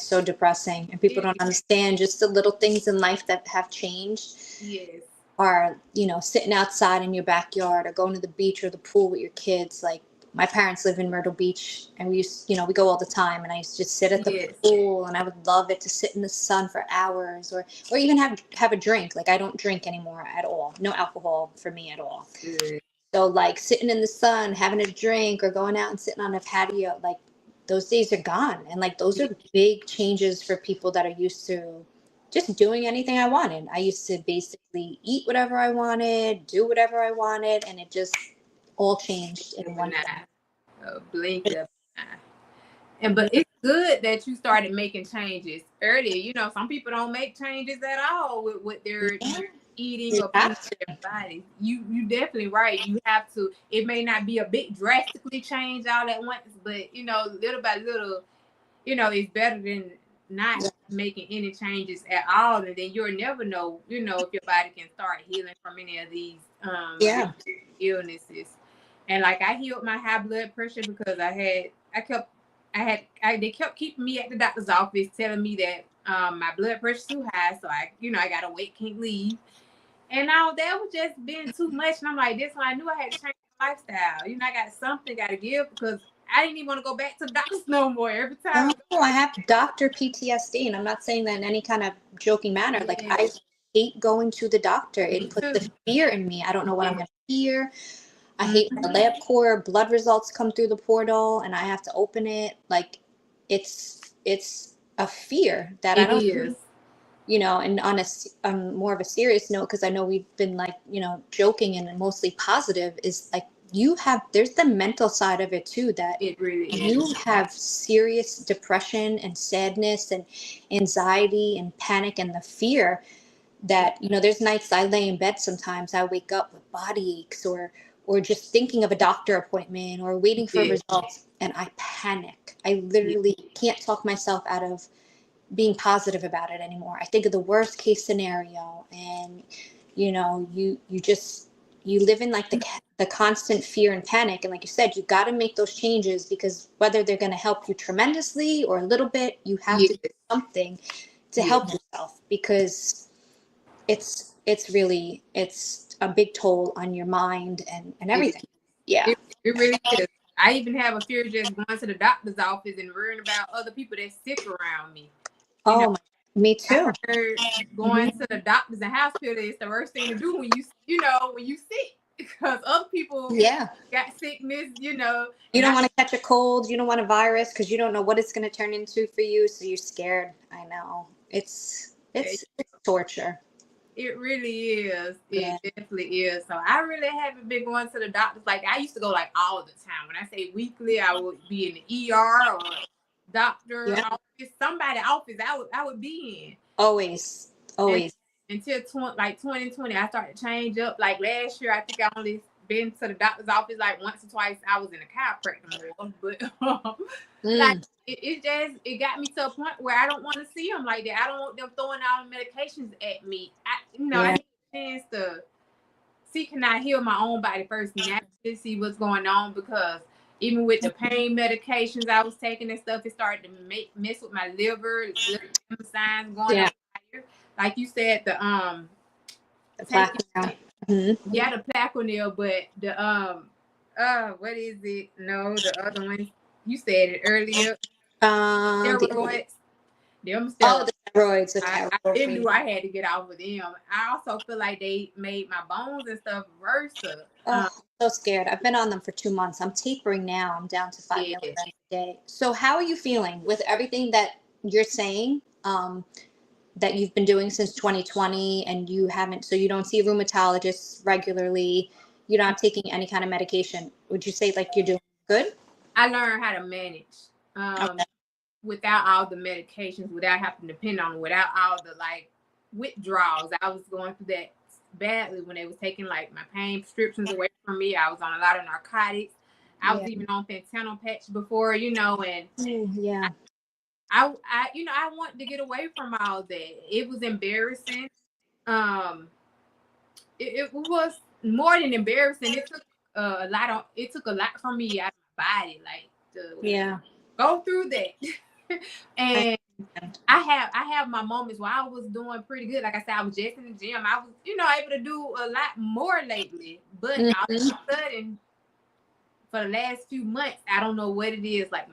so depressing, and people It, don't understand just the little things in life that have changed. yes, Are sitting outside in your backyard or going to the beach or the pool with your kids. Like my parents live in Myrtle Beach, and we go all the time. And I used to just sit at the yes, pool, and I would love it to sit in the sun for hours, or even have a drink. Like I don't drink anymore at all. No alcohol for me at all. good. So like sitting in the sun, having a drink, or going out and sitting on a patio, like those days are gone. And like those are big changes for people that are used to just doing anything I wanted. I used to basically eat whatever I wanted, do whatever I wanted, and it just all changed in one day. A blink of an eye. But it's good that you started making changes earlier. Some people don't make changes at all with what they're Yeah, eating you or putting in have to. their bodies. You definitely right. You have to. It may not be a big drastically change all at once, but little by little, it's better than not making any changes at all, and then you'll never know, if your body can start healing from any of these Yeah. illnesses. And like I healed my high blood pressure because they kept keeping me at the doctor's office telling me that my blood pressure's too high, so I gotta wait, can't leave. And now that was just being too much. And I'm like, this one I knew I had to change my lifestyle. I got something got to give because I didn't even want to go back to the doctors no more. Every time No, I have doctor PTSD, and I'm not saying that in any kind of joking manner. Like I hate going to the doctor. me It puts too. the fear in me. I don't know what I'm Yeah. going to hear. I hate Mhm. my lab core blood results come through the portal, and I have to open it. Like it's a fear that I It don't, is. and on more of a serious note, because I know we've been like, joking and mostly positive, is like there's the mental side of it too, that It really you is. have serious depression and sadness and anxiety and panic and the fear that, there's nights I lay in bed, sometimes I wake up with body aches, or just thinking of a doctor appointment or waiting for Yes. results, and I panic. I literally can't talk myself out of being positive about it anymore. I think of the worst case scenario, and you live in like the constant fear and panic. And like you said, you got to make those changes, because whether they're going to help you tremendously or a little bit, you have to do something to help yourself, because it's a big toll on your mind and everything. Yeah. It really is. I even have a fear just going to the doctor's office and worrying about other people that's sick around me. Me too. I heard going to the doctors and hospital is the worst thing to do when you sick, because other people got sickness. You don't want to catch a cold. You don't want a virus, because you don't know what it's going to turn into for you. So you're scared. I know it's torture. It really is. It definitely is. So I really haven't been going to the doctors. Like, I used to go like all the time. When I say weekly, I would be in the ER or doctor office, somebody office. I would be in. Always. Until 2020, I started to change up. Like last year, I think I only been to the doctor's office like once or twice. I was in a chiropractor more, but like it got me to a point where I don't want to see them like that. I don't want them throwing out medications at me. I need a chance to see, can I heal my own body first, and actually see what's going on, because even with the pain medications I was taking and stuff, it started to mess with my liver, signs going up higher. Like you said, the Plaquenil. the Plaquenil, but the what is it? No, the other one. You said it earlier. Steroids. The steroids. I knew I had to get off of them. I also feel like they made my bones and stuff worse. So scared. I've been on them for 2 months. I'm tapering now. I'm down to 5 milligrams a day. So how are you feeling with everything that you're saying? That you've been doing since 2020, and you haven't, so you don't see rheumatologists regularly, you're not taking any kind of medication. Would you say like you're doing good? I learned how to manage without all the medications, without having to depend on, without all the like withdrawals. I was going through that badly when they was taking like my pain prescriptions away from me. I was on a lot of narcotics. I was even on fentanyl patch before, and I wanted to get away from all that. It was embarrassing. It was more than embarrassing. It took a lot from me out of my body, like to go through that. And I have my moments where I was doing pretty good. Like I said, I was just in the gym. I was, able to do a lot more lately. But all of a sudden, for the last few months, I don't know what it is. Like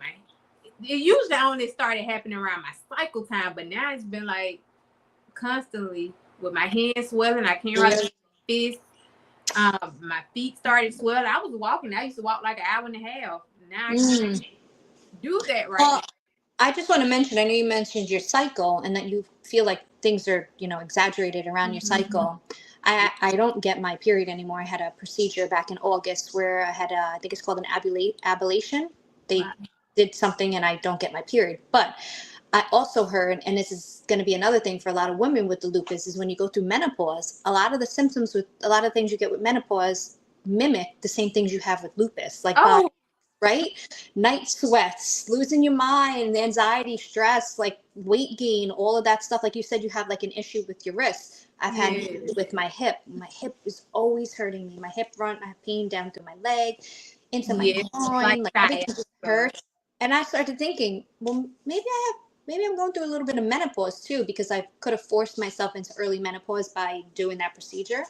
it usually only started happening around my cycle time, but now it's been like constantly with my hands swelling. I can't really fist. My feet started swelling. I was walking. I used to walk like an hour and a half. Now I can't do that now. I just want to mention, I know you mentioned your cycle and that you feel like things are, exaggerated around your cycle. I don't get my period anymore. I had a procedure back in August where I had I think it's called an ablation. They did something and I don't get my period. But I also heard, and this is going to be another thing for a lot of women with the lupus, is when you go through menopause, a lot of the symptoms with a lot of things you get with menopause mimic the same things you have with lupus, like right? Night sweats, losing your mind, anxiety, stress, like weight gain, all of that stuff. Like you said, you have like an issue with your wrist. I've had an issue with my hip. My hip is always hurting me. My hip I have pain down through my leg, into my groin, like everything just hurts. And I started thinking, well, maybe I'm going through a little bit of menopause too, because I could have forced myself into early menopause by doing that procedure.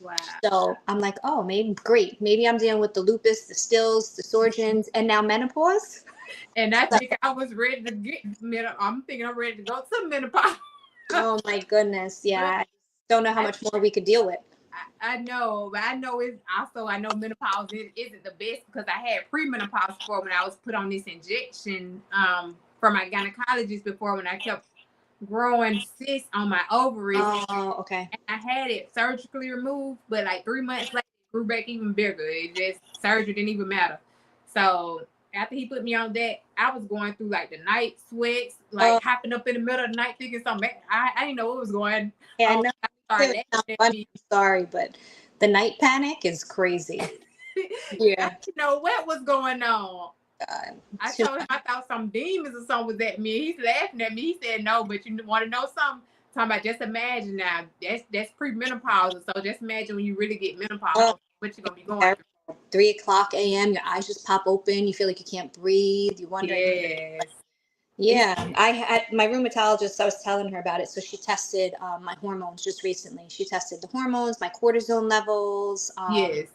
Wow. So I'm like, oh, maybe I'm dealing with the lupus, the stills, the Sjögren's, and now menopause. And I think I was ready to get I'm thinking I'm ready to go to menopause. Oh my goodness. Yeah. I don't know how much more we could deal with. I know, but I know menopause isn't the best, because I had premenopause before when I was put on this injection from my gynecologist before, when I kept growing cysts on my ovaries. Oh, okay. And I had it surgically removed, but like 3 months later, it grew back even bigger. It just, surgery didn't even matter. So after he put me on that, I was going through like the night sweats, like hopping up in the middle of the night thinking something. I didn't know what was going on. Yeah, I'm sorry, but the night panic is crazy. Yeah. I didn't know what was going on. God. I told him I thought some demons or something was at me. He's laughing at me. He said, no, but you want to know something? Talking about, just imagine now. That's premenopause. So just imagine when you really get menopause, what you're going to be going through. 3:00 a.m., your eyes just pop open. You feel like you can't breathe. You're wondering. Yes. Yeah, I had my rheumatologist, I was telling her about it. So she tested my hormones just recently. She tested the hormones, my cortisone levels. Yes.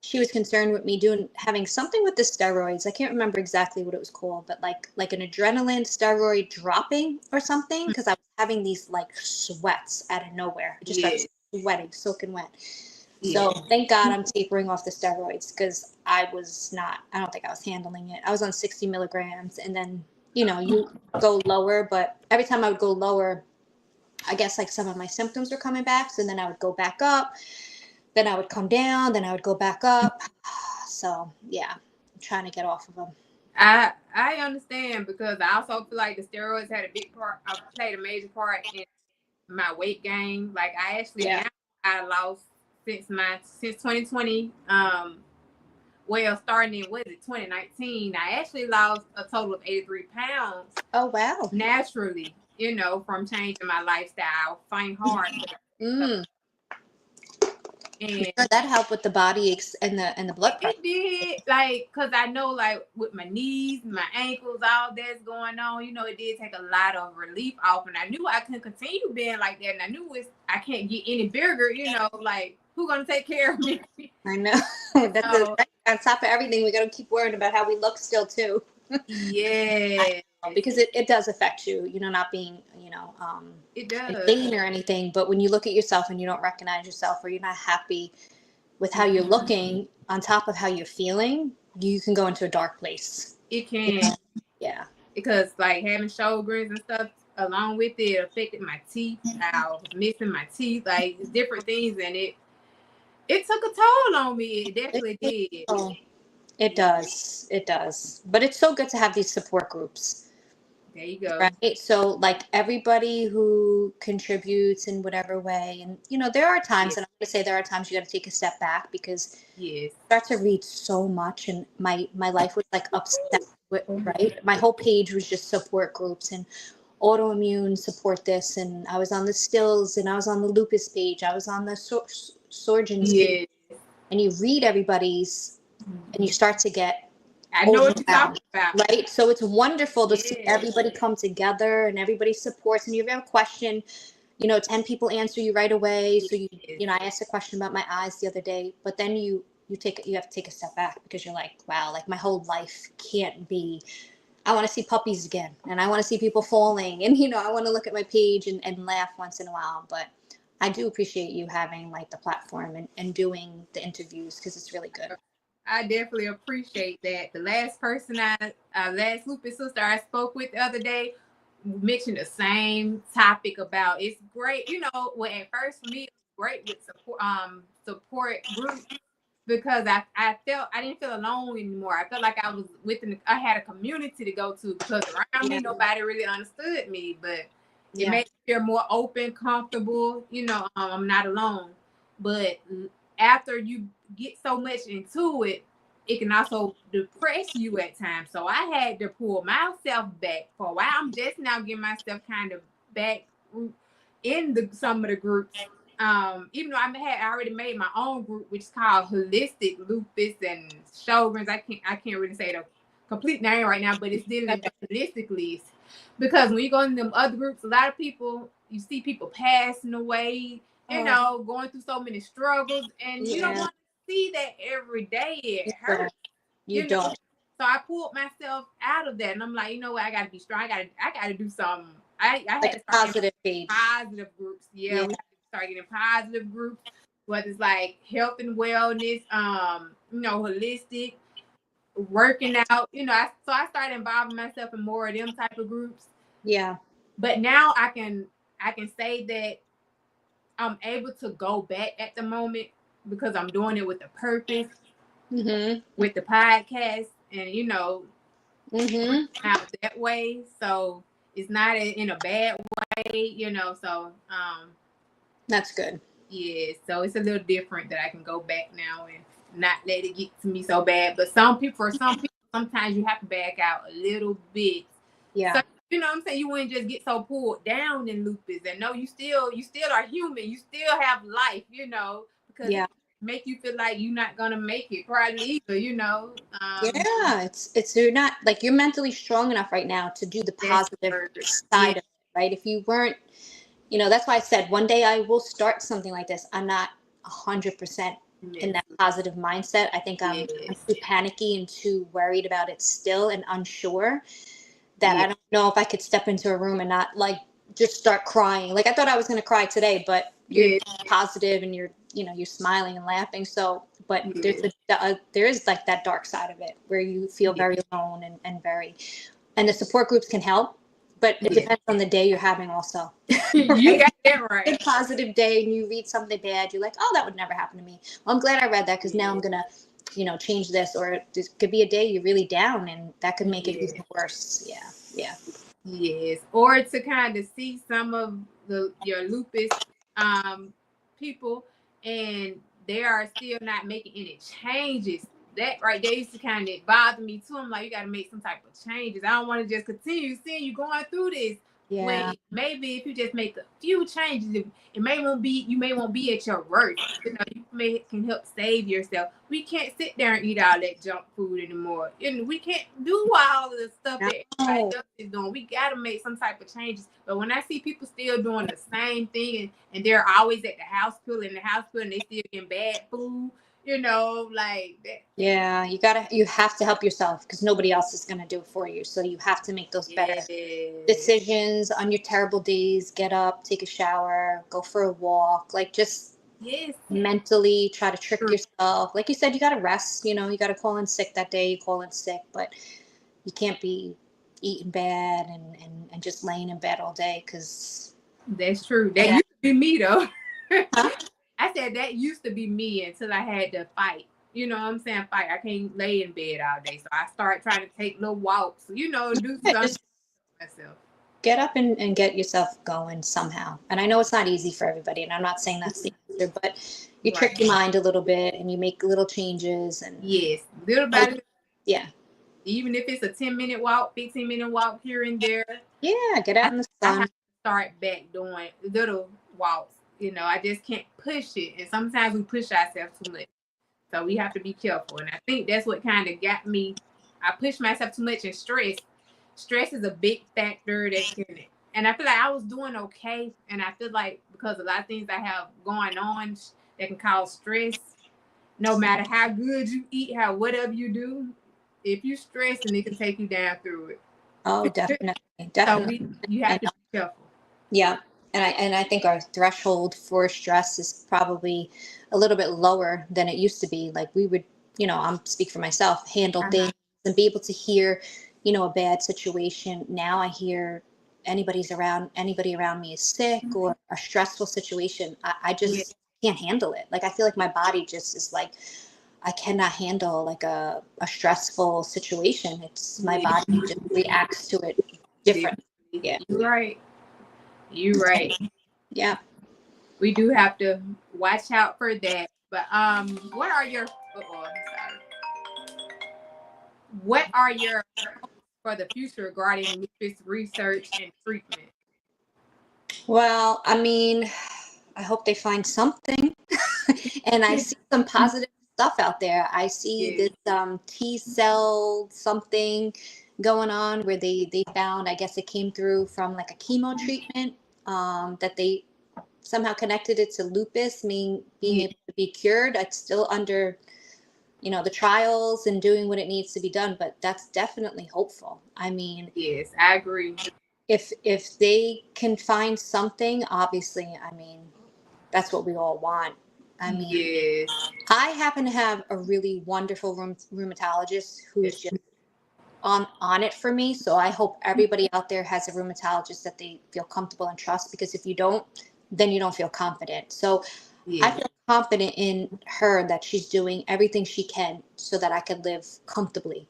She was concerned with me having something with the steroids. I can't remember exactly what it was called, but like an adrenaline steroid dropping or something, because I was having these like sweats out of nowhere. I just started sweating, soaking wet. So thank God I'm tapering off the steroids, because I don't think I was handling it. I was on 60 milligrams, and then, you go lower, but every time I would go lower, I guess like some of my symptoms were coming back. So then I would go back up, then I would come down, then I would go back up. So yeah, I'm trying to get off of them. I understand, because I also feel like the steroids had a big part, played a major part in my weight gain. Like I actually now I lost since 2020. Well, starting in 2019, I actually lost a total of 83 pounds. Oh wow! Naturally, from changing my lifestyle, fighting hard. And that helped with the body aches and the blood pressure. It did, like, because I know, like, with my knees, my ankles, all that's going on, it did take a lot of relief off. And I knew I couldn't continue being like that. And I knew I can't get any bigger, like, who's going to take care of me? I know. That's on top of everything, we got to keep worrying about how we look still, too. Yeah. Because it does affect you, not being, it does. Vain or anything. But when you look at yourself and you don't recognize yourself, or you're not happy with how you're looking, on top of how you're feeling, you can go into a dark place. It can. Yeah. Because, like, having Sjogren's and stuff along with it affected my teeth. I was missing my teeth, like, different things. And it took a toll on me. It definitely did. It does. It does. But it's so good to have these support groups. There you go. Right. So like everybody who contributes in whatever way, and there are times, and I'm going to say there are times you got to take a step back, because I start to read so much, and my life was like upset with, right? My whole page was just support groups and autoimmune support this, and I was on the stills, and I was on the lupus page, I was on the Sorgens page, and you read everybody's, and you start to get I know what you're talking about. Right? So it's wonderful to see everybody come together and everybody supports. And you have a question, 10 people answer you right away. So I asked a question about my eyes the other day, but then you have to take a step back, because you're like, wow, like my whole life can't be, I want to see puppies again, and I want to see people falling, and I want to look at my page and laugh once in a while. But I do appreciate you having like the platform and doing the interviews, because it's really good. I definitely appreciate that. The last person last Lupus sister I spoke with the other day mentioned the same topic about, it's great, well, at first for me it was great with support groups, because I didn't feel alone anymore. I felt like I was I had a community to go to, because around me nobody really understood me, but it made me feel more open, comfortable, I'm not alone. But after you get so much into it, it can also depress you at times. So I had to pull myself back for a while. I'm just now getting myself kind of back in some of the groups. Even though I already made my own group, which is called Holistic Lupus and Sjogren's. I can't really say the complete name right now, but it's dealing holistically. Because when you go in them other groups, a lot of people, you see people passing away, going through so many struggles, and you don't want to see that every day. It hurts. You don't. So I pulled myself out of that, and I'm like, you know what? I got to be strong. I got to do something. I had to start positive groups. We have to start getting positive groups, whether it's like health and wellness, holistic, working out. So I started involving myself in more of them type of groups. Yeah. But now I can say that I'm able to go back at the moment, because I'm doing it with a purpose, with the podcast, and out that way. So it's not in a bad way, so that's good. Yeah, so it's a little different that I can go back now and not let it get to me so bad. But some people sometimes you have to back out a little bit. Yeah. So you know what I'm saying, you wouldn't just get so pulled down in lupus. And no, you still are human. You still have life, you know, because Yeah. it make you feel like you're not gonna make it probably either, you know. Yeah, it's you're not like you're mentally strong enough right now to do the That's positive yeah, side of it, right? If you weren't, that's why I said one day I will start something like this. I'm not 100% in that positive mindset. I think I'm yes, too panicky and too worried about it still and unsure that yeah, I don't know if I could step into a room and not like just start crying. Like I thought I was going to cry today, but you're yeah, positive and you're smiling and laughing. So, but yeah, there is like that dark side of it where you feel yeah, very alone and and the support groups can help, but it yeah. depends on the day you're having also. You Right? got that Good right. positive day and you read something bad, you're like, oh, that would never happen to me. Well, I'm glad I read that because now I'm Yeah, gonna, change this. Or this could be a day you're really down and that could make it yeah. even worse. Yeah, yeah, Yes, or to kind of see some of your lupus people, and they are still not making any changes. That right there used to kind of bother me too. I'm like, you got to make some type of changes. I don't want to just continue seeing you going through this. yeah. When maybe if you just make a few changes, it may won't be, you may won't be at your worst. You know, you may can help save yourself. We can't sit there and eat all that junk food anymore. And we can't do all of the stuff that No. everybody else is doing. We got to make some type of changes. But when I see people still doing the same thing, and they're always at the hospital and they still getting bad food, you know, like that. Yeah, you have to help yourself because nobody else is gonna do it for you. So you have to make those better Yes, decisions on your terrible days. Get up, take a shower, go for a walk. Like just yes, mentally try to trick true. yourself. Like you said, you got to rest. You got to call in sick that day. You call in sick, but you can't be eating bad and just laying in bed all day because. That's true. That Yeah. used to be me though. Huh? I said that used to be me until I had to fight. You know what I'm saying? Fight. I can't lay in bed all day. So I started trying to take little walks, you know, and do Yeah, something just myself. get up and get yourself going somehow. And I know it's not easy for everybody, and I'm not saying that's the answer, but you trick Right. your mind a little bit and you make little changes and Yes. Little by little, yeah. even if it's a 10-minute walk, 15-minute walk here and there, Yeah, get out I, in the I have sun. to start back doing little walks. You know, I just can't push it. And sometimes we push ourselves too much. So we have to be careful. And I think that's what kind of got me. I pushed myself too much in stress. Stress is a big factor that can, and I feel like I was doing okay. And I feel like because a lot of things I have going on that can cause stress, no matter how good you eat, how whatever you do, if you stress and it can take you down through Oh, it. definitely. So Definitely. you have And to be careful. yeah. And I think our threshold for stress is probably a little bit lower than it used to be. Like we would, I'm speak for myself, handle Uh-huh. things and be able to hear, a bad situation. Now I hear anybody around me is sick or a stressful situation. I Yeah. just can't handle it. Like I feel like my body just is like I cannot handle like a stressful situation. It's my Yeah. body just reacts to it different. Yeah. You're right. You're right. Yeah. We do have to watch out for that. But what are your I'm sorry. What are your hopes for the future regarding lupus research and treatment? Well, I mean, I hope they find something. And I see some positive stuff out there. I see Yeah. this T cell something going on where they found, I guess it came through from like a chemo treatment, that they somehow connected it to lupus, meaning being Yeah. able to be cured. It's still under, the trials and doing what it needs to be done, but that's definitely hopeful. I mean, Yes, I agree. if they can find something, obviously, I mean, that's what we all want. I mean, Yes. I happen to have a really wonderful rheumatologist who's just on it for me. So I hope everybody out there has a rheumatologist that they feel comfortable and trust, because if you don't, then you don't feel confident. So I Yeah. feel confident in her that she's doing everything she can so that I could live comfortably.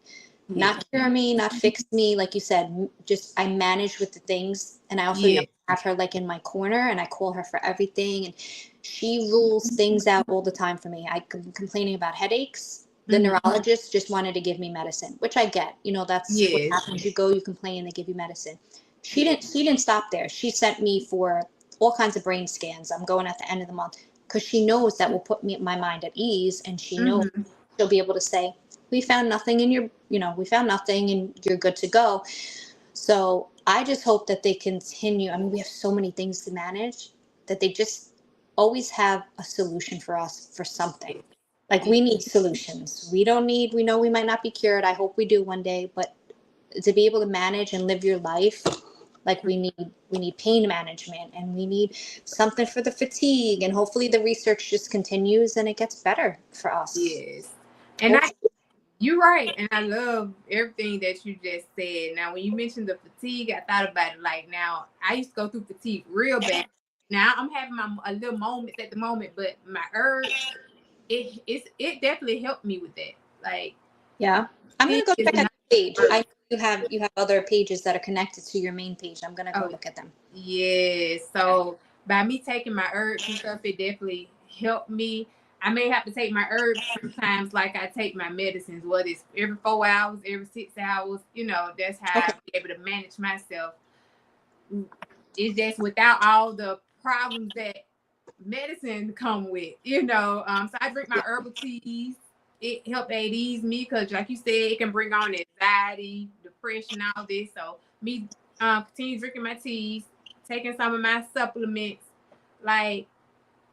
Yeah. Not cure me, not fix me, like you said. Just I manage with the things, and I also know Yeah. I have her like in my corner, and I call her for everything, and she rules things out all the time for me. I'm complaining about headaches. The neurologist just wanted to give me medicine, which I get. You know, that's what Yes. happens. You go, you complain, they give you medicine. She Yes. didn't. She didn't stop there. She sent me for all kinds of brain scans. I'm going at the end of the month because she knows that will put my mind at ease, and she knows Mm-hmm. she'll be able to say, "We found nothing in your, we found nothing, and you're good to go." So I just hope that they continue. I mean, we have so many things to manage that they just always have a solution for us for something. Like we need solutions. We don't need, we know we might not be cured. I hope we do one day, but to be able to manage and live your life, like we need pain management, and we need something for the fatigue, and hopefully the research just continues and it gets better for us. Yes. And Hopefully. you're right. And I love everything that you just said. Now, when you mentioned the fatigue, I thought about it. Like, now, I used to go through fatigue real bad. Now I'm having a little moments at the moment, but my herbs, it definitely helped me with that. Like, Yeah. I'm gonna fatigue go is check out not your page. herb. I know you have other pages that are connected to your main page. I'm gonna go Oh, look at them. yeah. Yeah. So by me taking my herbs and stuff, it definitely helped me. I may have to take my herbs sometimes, like I take my medicines, whether it's every 4 hours, every 6 hours. That's how Okay. I be able to manage myself. It's just without all the problems that medicine come with. So I drink my Yeah. herbal teas. It helped aid ease me because, like you said, it can bring on anxiety, depression, all this. So me continue drinking my teas, taking some of my supplements, like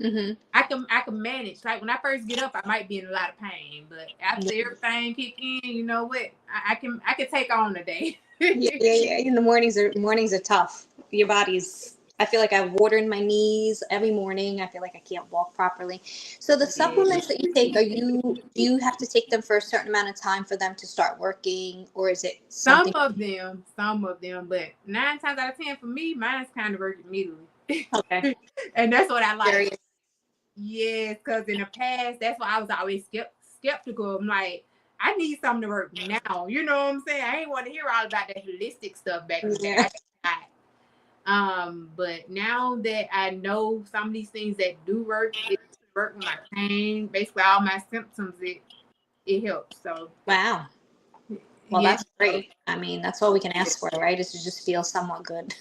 Mm-hmm. I can manage. Like when I first get up, I might be in a lot of pain, but Yeah. after everything kick in, you know what? I can take on a day. Yeah, yeah, yeah. In the mornings are tough. Your body's. I feel like I have water in my knees every morning. I feel like I can't walk properly. So the Yeah. supplements that you take, do you have to take them for a certain amount of time for them to start working, or is it something? Some of them, but 9 times out of 10 for me, mine's kind of work immediately, Okay. and that's what I like. Curious. Yes, because in the past, that's why I was always skeptical. I'm like, I need something to work now. You know what I'm saying? I ain't want to hear all about that holistic stuff back in the day. Yeah. But now that I know some of these things that do work, it work with my pain, basically all my symptoms. It helps. So Wow. Well, yeah. that's great. I mean, that's all we can ask for, right? Is to just feel somewhat good.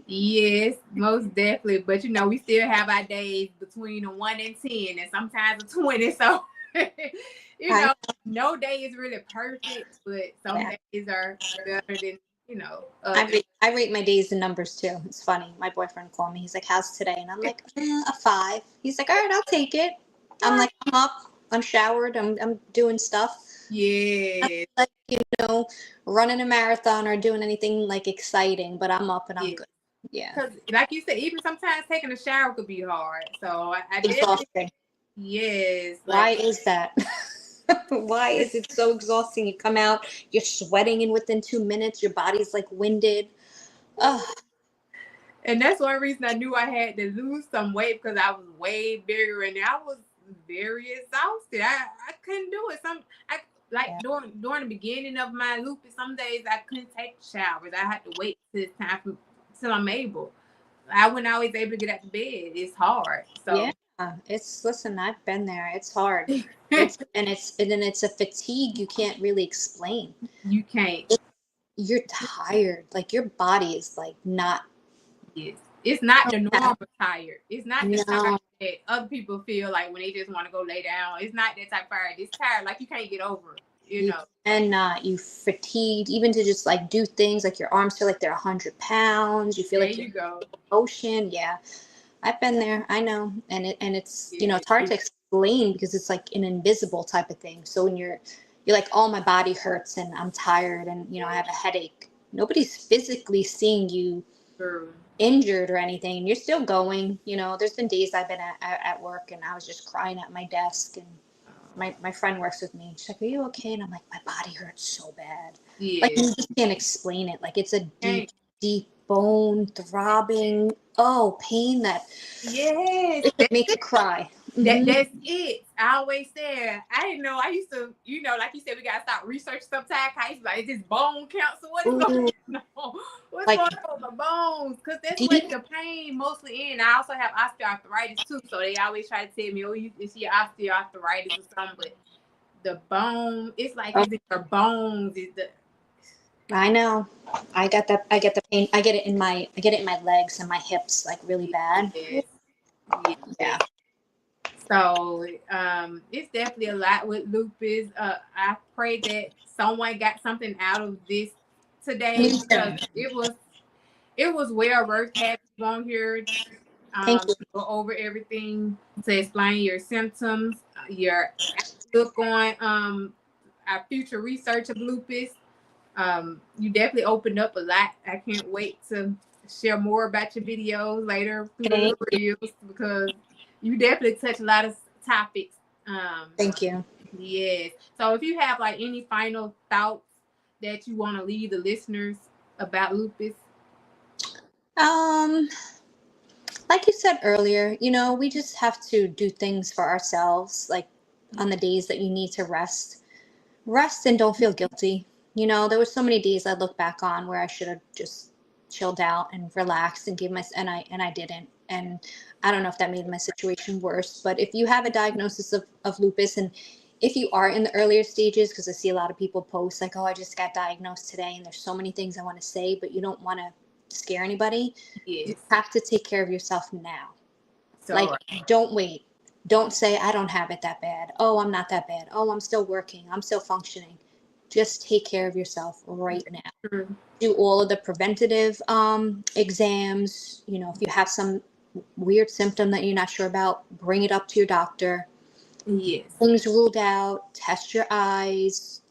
Yes, most definitely. But we still have our days between a 1 and 10, and sometimes a 20. So you I know, no day is really perfect, but some Yeah. days are better than I others. rate, I rate my days in numbers too. It's funny. My boyfriend called me. He's like, "How's today?" And I'm like, "A 5." He's like, "All right, I'll take it." I'm like, "I'm up. I'm showered. I'm doing stuff. I'm Yes, not, like, running a marathon or doing anything like exciting, but I'm up and I'm yes. good." Yeah. Because like you said, even sometimes taking a shower could be hard. So I definitely, Exhausting. yes, Why like is that? Why is it so exhausting? You come out, you're sweating, and within 2 minutes, your body's like winded. Oh, and that's one reason I knew I had to lose some weight because I was way bigger and I was very exhausted. I couldn't do it. I like yeah. during the beginning of my lupus, some days I couldn't take showers. I had to wait till it's time till I'm able. I wasn't always able to get out of bed. It's hard. Yeah, So listen, I've been there. It's hard. It's a fatigue you can't really explain. you can't. You're tired. Like your body is like not. Yes. It's not the normal tired. It's not the tired No, that other people feel like when they just want to go lay down. It's not that type of tired. It's tired like you can't get over it. you cannot. You fatigued even to just like do things like your arms feel like they're 100 pounds. You feel There like you're you go. in motion. Yeah, I've been there. I know, and it's Yeah. it's hard to explain because it's like an invisible type of thing. So when you're like, oh, my body hurts and I'm tired and I have a headache. Nobody's physically seeing you True. injured or anything, and you're still going. There's been days I've been at work and I was just crying at my desk, and my friend works with me. She's like, "Are you okay?" And I'm like, "My body hurts so bad." Like Yeah. you just can't explain it. Like it's a deep, And deep bone throbbing, pain that yes, it could make you cry. that's it. I always said I didn't know. I used to, like you said, we gotta start research sometimes. I used to like, is this bone cancer? What is going Ooh, on? What's like going on with my bones? Because that's what deep. the pain mostly in. I also have osteoarthritis too, so they always try to tell me, oh, you see osteoarthritis or something, but the bone. It's like Oh, it's in your bones. Is the I know. I got that. I get the pain. I get it in my legs and my hips, like really bad. yes, Yeah. yes. So it's definitely a lot with lupus. I pray that someone got something out of this Me today because too. it was well worth having you on here Thank you. to go over everything, to explain your symptoms, your look on our future research of lupus. You definitely opened up a lot. I can't wait to share more about your videos later through the Thank you. reels because you definitely touch a lot of topics. Thank you. Yes. So if you have like any final thoughts that you want to leave the listeners about lupus. Um, like you said earlier, we just have to do things for ourselves, like on the days that you need to rest and don't feel guilty. There were so many days I look back on where I should have just chilled out and relaxed and and I didn't. And I don't know if that made my situation worse, but if you have a diagnosis of lupus, and if you are in the earlier stages, because I see a lot of people post like, oh, I just got diagnosed today and there's so many things I want to say, but you don't want to scare anybody. You Yes. have to take care of yourself now. Like, So don't wait. Don't say, I don't have it that bad. Oh, I'm not that bad. Oh, I'm still working. I'm still functioning. Just take care of yourself right now. true. Do all of the preventative exams. If you have some weird symptom that you're not sure about, bring it up to your doctor. Yes. Things ruled out, test your eyes,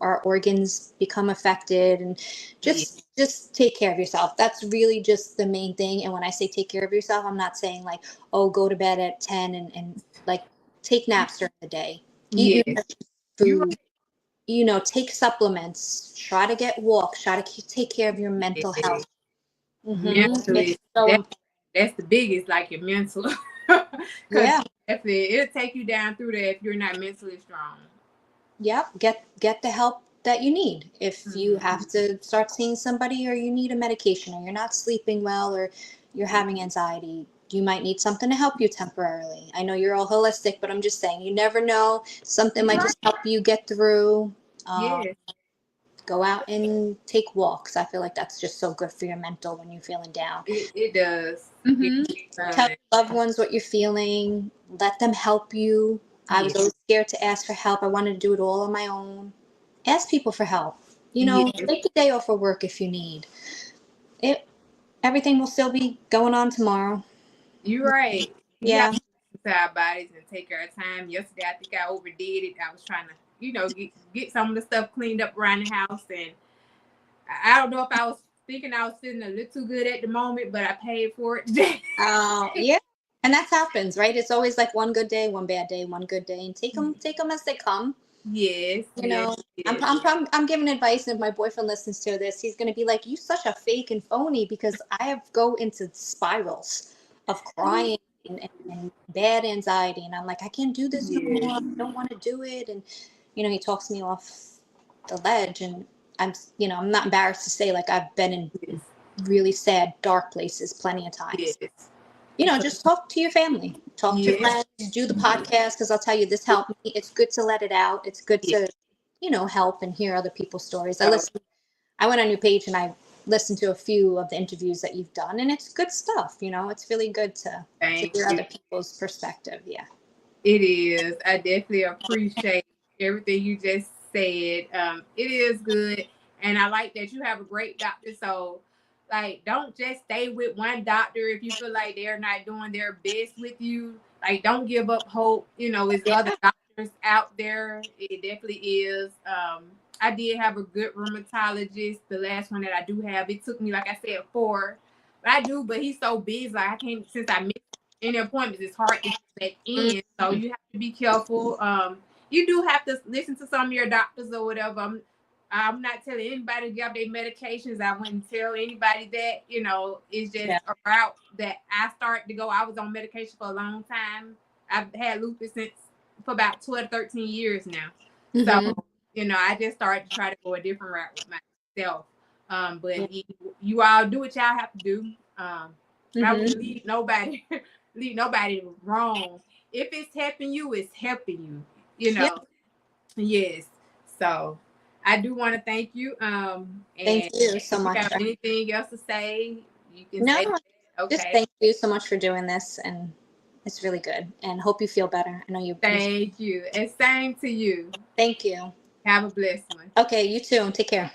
our organs become affected, and Yes. just take care of yourself. That's really just the main thing. And when I say take care of yourself, I'm not saying like, oh, go to bed at 10 and like take naps during the day, eat Yes. nutritious You're food, take supplements, try to get walks, try to take care of your mental right. health. It's Mentally, so that, important. that's the biggest, like your mental. Because Yeah. it'll take you down through that if you're not mentally strong. Yep. Get the help that you need. If you Mhm. have to start seeing somebody, or you need a medication, or you're not sleeping well, or you're having anxiety, you might need something to help you temporarily. I know you're all holistic, but I'm just saying, you never know. Something You're might right. just help you get through. Um, Yes, Go out and take walks. I feel like that's just so good for your mental when you're feeling down. it does. It hmm Tell does. your loved ones what you're feeling. Let them help you. I was Yes, always scared to ask for help. I wanted to do it all on my own. Ask people for help. yes, Take a day off of work if you need it. Everything will still be going on tomorrow. you're right. We have Yeah. to listen to our bodies and take our time. Yesterday, I think I overdid it. I was trying to, get some of the stuff cleaned up around the house, and I don't know if I was thinking I was feeling a little too good at the moment, but I paid for it today. Yeah. And that happens, right? It's always like one good day, one bad day, one good day, and take them as they come. Yes, You yes, know, yes. I'm giving advice, and if my boyfriend listens to this, he's going to be like, "You such a fake and phony," because I have go into spirals of crying and bad anxiety, and I'm like, I can't do this no more. Yes, I don't want to do it, and he talks me off the ledge, and I'm not embarrassed to say, like, I've been in yes, really sad, dark places plenty of times. yes. Just talk to your family, talk to your Yes, friends, do the podcast, because I'll tell you, this helped me. It's good to let it out. It's good yes. to help and hear other people's stories. So, I went on your page and I listened to a few of the interviews that you've done, and it's good stuff. It's really good to thank hear you. other people's perspective. Yeah. It is. I definitely appreciate everything you just said. It is good, and I like that you have a great doctor. So, like, don't just stay with one doctor if you feel like they're not doing their best with you. Like, don't give up hope. There's Yeah. other doctors out there. It definitely is. I did have a good rheumatologist. The last one that I do have, it took me, like I said, 4. But he's so busy. Like, I can't, since I missed any appointments, it's hard to get back in. So you have to be careful. You do have to listen to some of your doctors or whatever. I'm not telling anybody to give their medications. I wouldn't tell anybody that. It's just Yeah. a route that I started to go. I was on medication for a long time. I've had lupus for about 12, 13 years now. So, hmm I just started to try to go a different route with myself. Yeah. But you all do what y'all have to do. I hmm wouldn't leave nobody leave nobody wrong. If it's helping you, it's helping you. You Yeah. know. Yes. So I do want to thank you. Thank And you so if you much. have anything else to say, you can No, say that. just Okay. thank you so much for doing this, and it's really good. And hope you feel better. I know you. Thank you. And same to you. Thank you. Have a blessed one. Okay, you too. Take care.